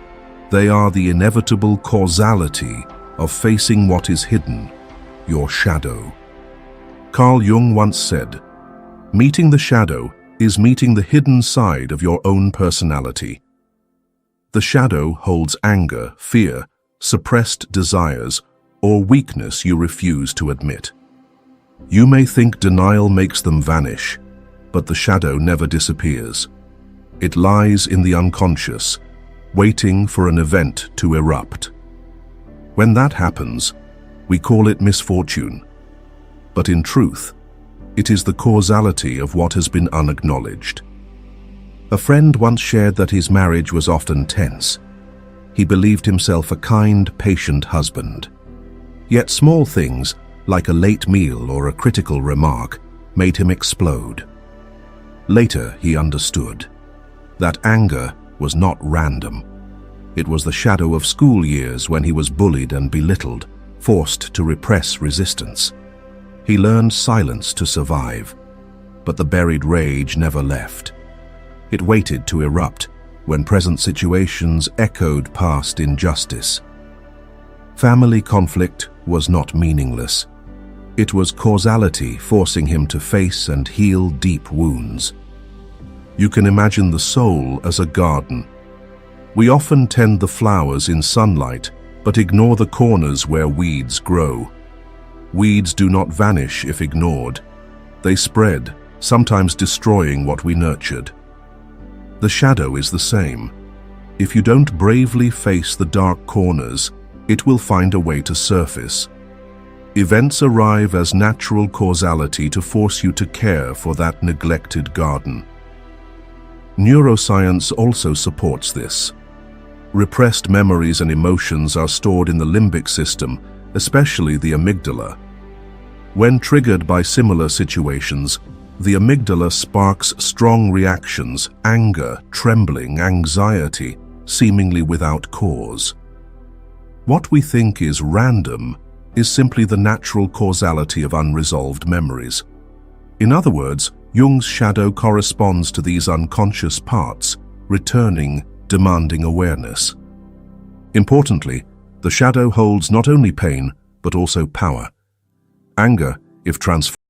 They are the inevitable causality of facing what is hidden, your shadow. Carl Jung once said, "Meeting the shadow is meeting the hidden side of your own personality." The shadow holds anger, fear, suppressed desires, or weakness you refuse to admit. You may think denial makes them vanish, but the shadow never disappears. It lies in the unconscious, waiting for an event to erupt. When that happens, we call it misfortune. But in truth, it is the causality of what has been unacknowledged. A friend once shared that his marriage was often tense. He believed himself a kind, patient husband. Yet small things, like a late meal or a critical remark, made him explode. Later, he understood. That anger was not random. It was the shadow of school years when he was bullied and belittled, forced to repress resistance. He learned silence to survive, but the buried rage never left. It waited to erupt when present situations echoed past injustice. Family conflict was not meaningless. It was causality forcing him to face and heal deep wounds. You can imagine the soul as a garden. We often tend the flowers in sunlight, but ignore the corners where weeds grow. Weeds do not vanish if ignored. They spread, sometimes destroying what we nurtured. The shadow is the same. If you don't bravely face the dark corners, it will find a way to surface. Events arrive as natural causality to force you to care for that neglected garden. Neuroscience also supports this. Repressed memories and emotions are stored in the limbic system, especially the amygdala. When triggered by similar situations, the amygdala sparks strong reactions, anger, trembling, anxiety, seemingly without cause. What we think is random is simply the natural causality of unresolved memories. In other words, Jung's shadow corresponds to these unconscious parts, returning, demanding awareness. Importantly, the shadow holds not only pain, but also power. Anger, if transformed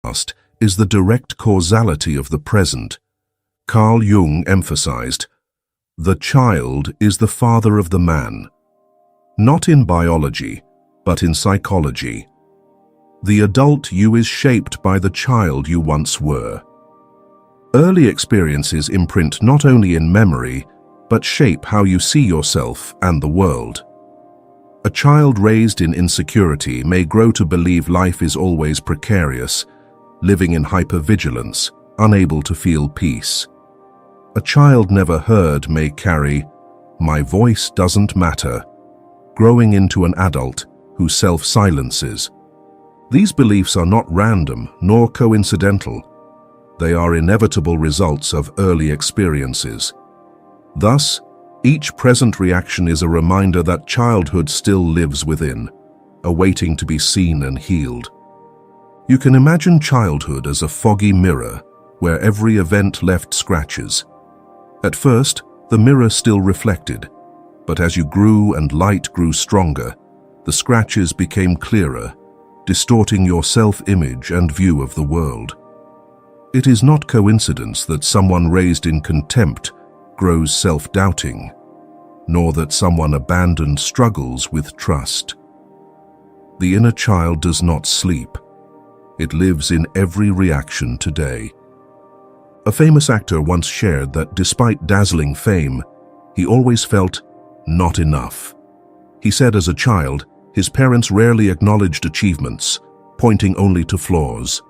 past is the direct causality of the present. Carl Jung emphasized, "The child is the father of the man," not in biology, but in psychology. The adult you is shaped by the child you once were. Early experiences imprint not only in memory, but shape how you see yourself and the world. A child raised in insecurity may grow to believe life is always precarious, living in hypervigilance, unable to feel peace. A child never heard may carry, "My voice doesn't matter," growing into an adult who self-silences. These beliefs are not random nor coincidental. They are inevitable results of early experiences. Thus, each present reaction is a reminder that childhood still lives within, awaiting to be seen and healed. You can imagine childhood as a foggy mirror where every event left scratches. At first, the mirror still reflected, but as you grew and light grew stronger, the scratches became clearer, distorting your self-image and view of the world. It is not coincidence that someone raised in contempt grows self-doubting, nor that someone abandoned struggles with trust. The inner child does not sleep. It lives in every reaction today. A famous actor once shared that despite dazzling fame, he always felt not enough. He said as a child, his parents rarely acknowledged achievements, pointing only to flaws.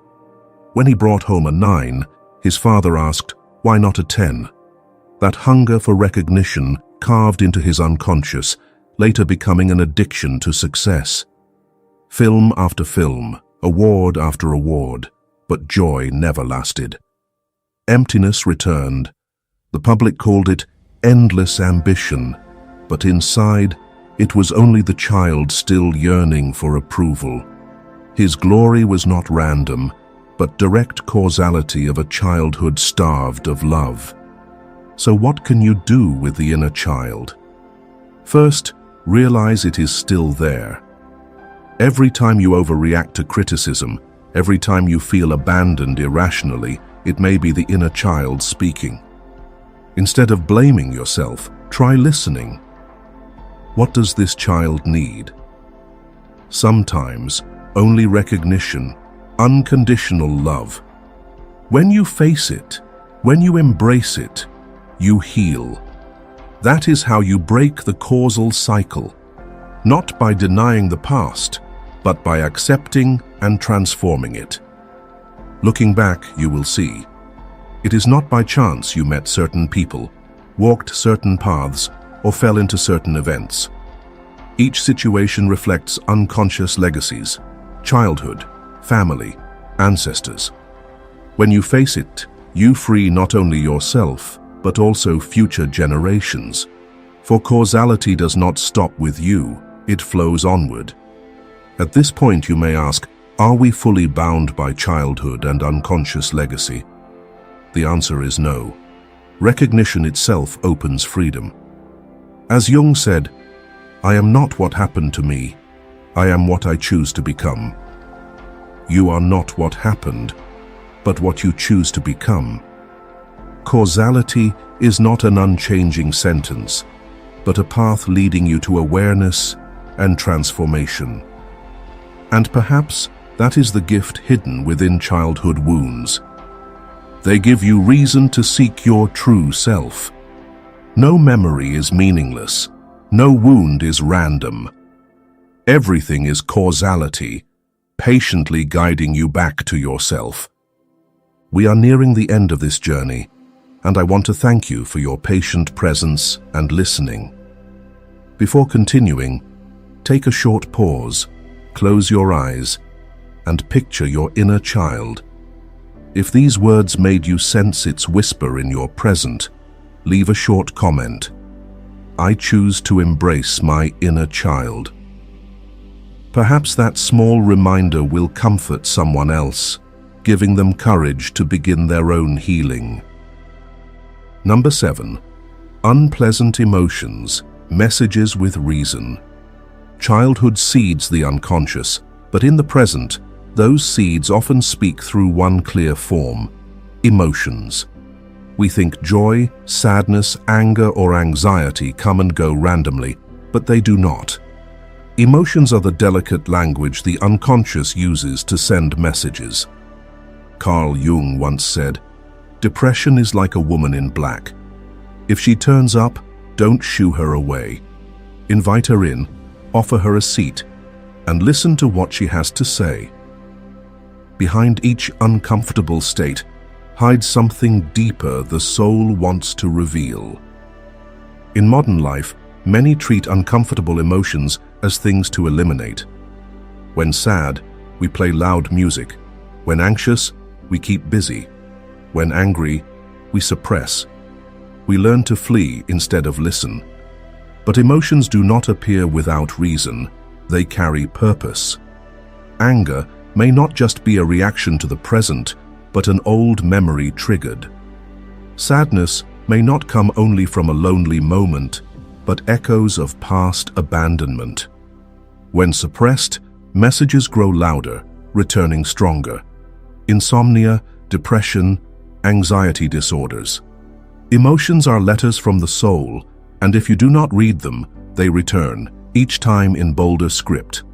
When he brought home a 9, his father asked, "Why not a 10? That hunger for recognition carved into his unconscious, later becoming an addiction to success. Film after film, award after award, but joy never lasted. Emptiness returned. The public called it endless ambition, but inside, it was only the child still yearning for approval. His glory was not random, but direct causality of a childhood starved of love. So what can you do with the inner child? First, realize it is still there. Every time you overreact to criticism, every time you feel abandoned irrationally, it may be the inner child speaking. Instead of blaming yourself, try listening. What does this child need? Sometimes, only recognition, unconditional love. When you face it, when you embrace it, you heal. That is how you break the causal cycle, not by denying the past, but by accepting and transforming it. Looking back, you will see. It is not by chance you met certain people, walked certain paths, or fell into certain events. Each situation reflects unconscious legacies, childhood, family, ancestors. When you face it, you free not only yourself, but also future generations. For causality does not stop with you, it flows onward. At this point you may ask, are we fully bound by childhood and unconscious legacy? The answer is no. Recognition itself opens freedom. As Jung said, "I am not what happened to me, I am what I choose to become." You are not what happened, but what you choose to become. Causality is not an unchanging sentence, but a path leading you to awareness and transformation. And perhaps that is the gift hidden within childhood wounds. They give you reason to seek your true self. No memory is meaningless. No wound is random. Everything is causality, patiently guiding you back to yourself. We are nearing the end of this journey, and I want to thank you for your patient presence and listening. Before continuing, take a short pause, close your eyes, and picture your inner child. If these words made you sense its whisper in your present, leave a short comment. I choose to embrace my inner child. Perhaps that small reminder will comfort someone else, giving them courage to begin their own healing. Number 7. Unpleasant emotions, messages with reason. Childhood seeds the unconscious, but in the present, Those seeds often speak through one clear form: emotions. We think joy, sadness, anger, or anxiety come and go randomly, but they do not. Emotions are the delicate language the unconscious uses to send messages. Carl Jung once said, "Depression is like a woman in black. If she turns up, don't shoo her away. Invite her in, offer her a seat, and listen to what she has to say." Behind each uncomfortable state hides something deeper the soul wants to reveal. In modern life, many treat uncomfortable emotions as things to eliminate. When sad, we play loud music. When anxious, we keep busy. When angry, we suppress. We learn to flee instead of listen. But emotions do not appear without reason. They carry purpose. Anger may not just be a reaction to the present, but an old memory triggered. Sadness may not come only from a lonely moment, but echoes of past abandonment. When suppressed, messages grow louder, returning stronger. Insomnia, depression, anxiety disorders. Emotions are letters from the soul, and if you do not read them, they return, each time in bolder script.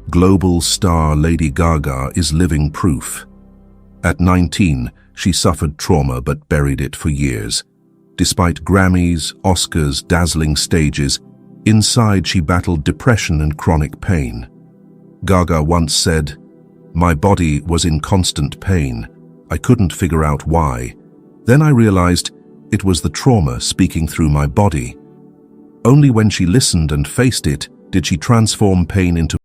Global star Lady Gaga is living proof. At 19, she suffered trauma but buried it for years. Despite Grammys, Oscars, dazzling stages, inside she battled depression and chronic pain. Gaga once said, "My body was in constant pain. I couldn't figure out why. Then I realized it was the trauma speaking through my body." Only when she listened and faced it did she transform pain into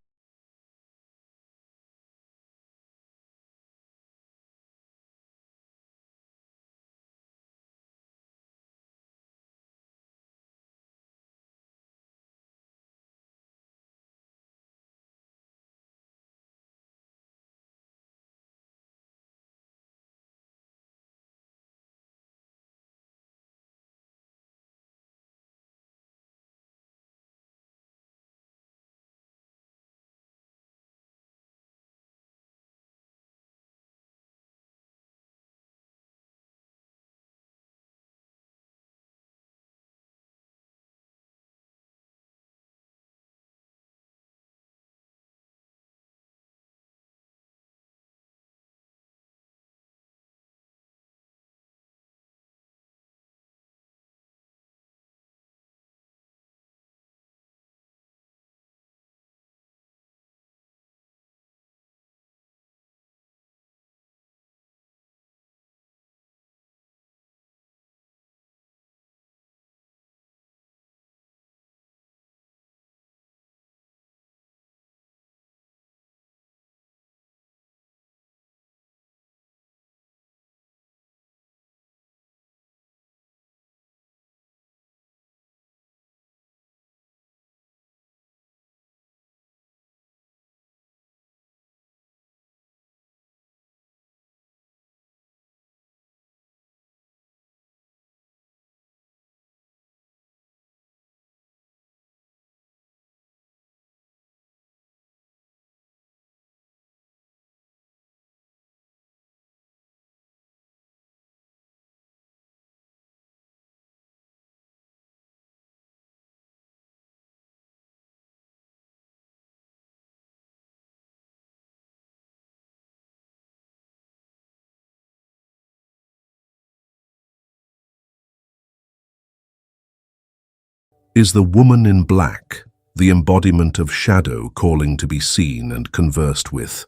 Is the woman in black the embodiment of shadow calling to be seen and conversed with?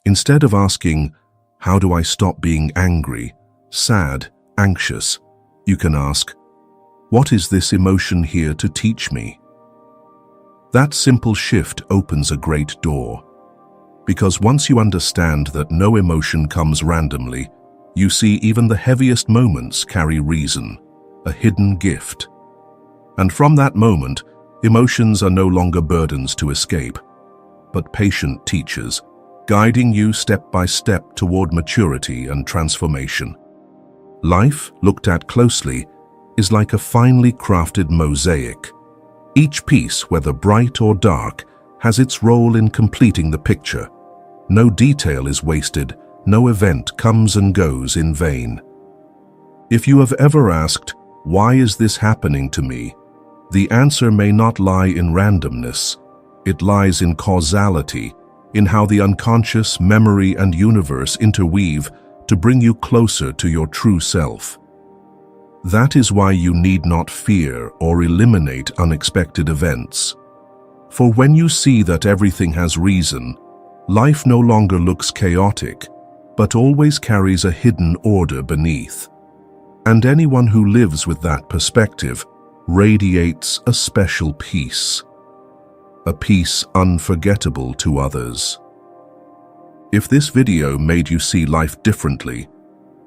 Instead of asking, "How do I stop being angry, sad, anxious?" you can ask, "What is this emotion here to teach me?" That simple shift opens a great door. Because once you understand that no emotion comes randomly, you see even the heaviest moments carry reason, a hidden gift. And from that moment, emotions are no longer burdens to escape, but patient teachers, guiding you step by step toward maturity and transformation. Life, looked at closely, is like a finely crafted mosaic. Each piece, whether bright or dark, has its role in completing the picture. No detail is wasted, no event comes and goes in vain. If you have ever asked, "Why is this happening to me?" the answer may not lie in randomness. It lies in causality, in how the unconscious, memory, and universe interweave to bring you closer to your true self. That is why you need not fear or eliminate unexpected events. For when you see that everything has reason, life no longer looks chaotic, but always carries a hidden order beneath. And anyone who lives with that perspective radiates a special peace. A peace unforgettable to others. If this video made you see life differently,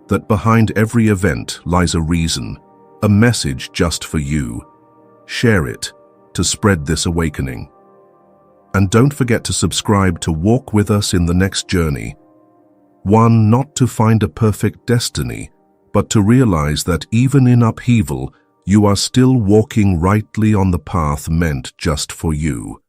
that behind every event lies a reason, a message just for you, share it to spread this awakening. And don't forget to subscribe to walk with us in the next journey. One, not to find a perfect destiny, but to realize that even in upheaval, you are still walking rightly on the path meant just for you.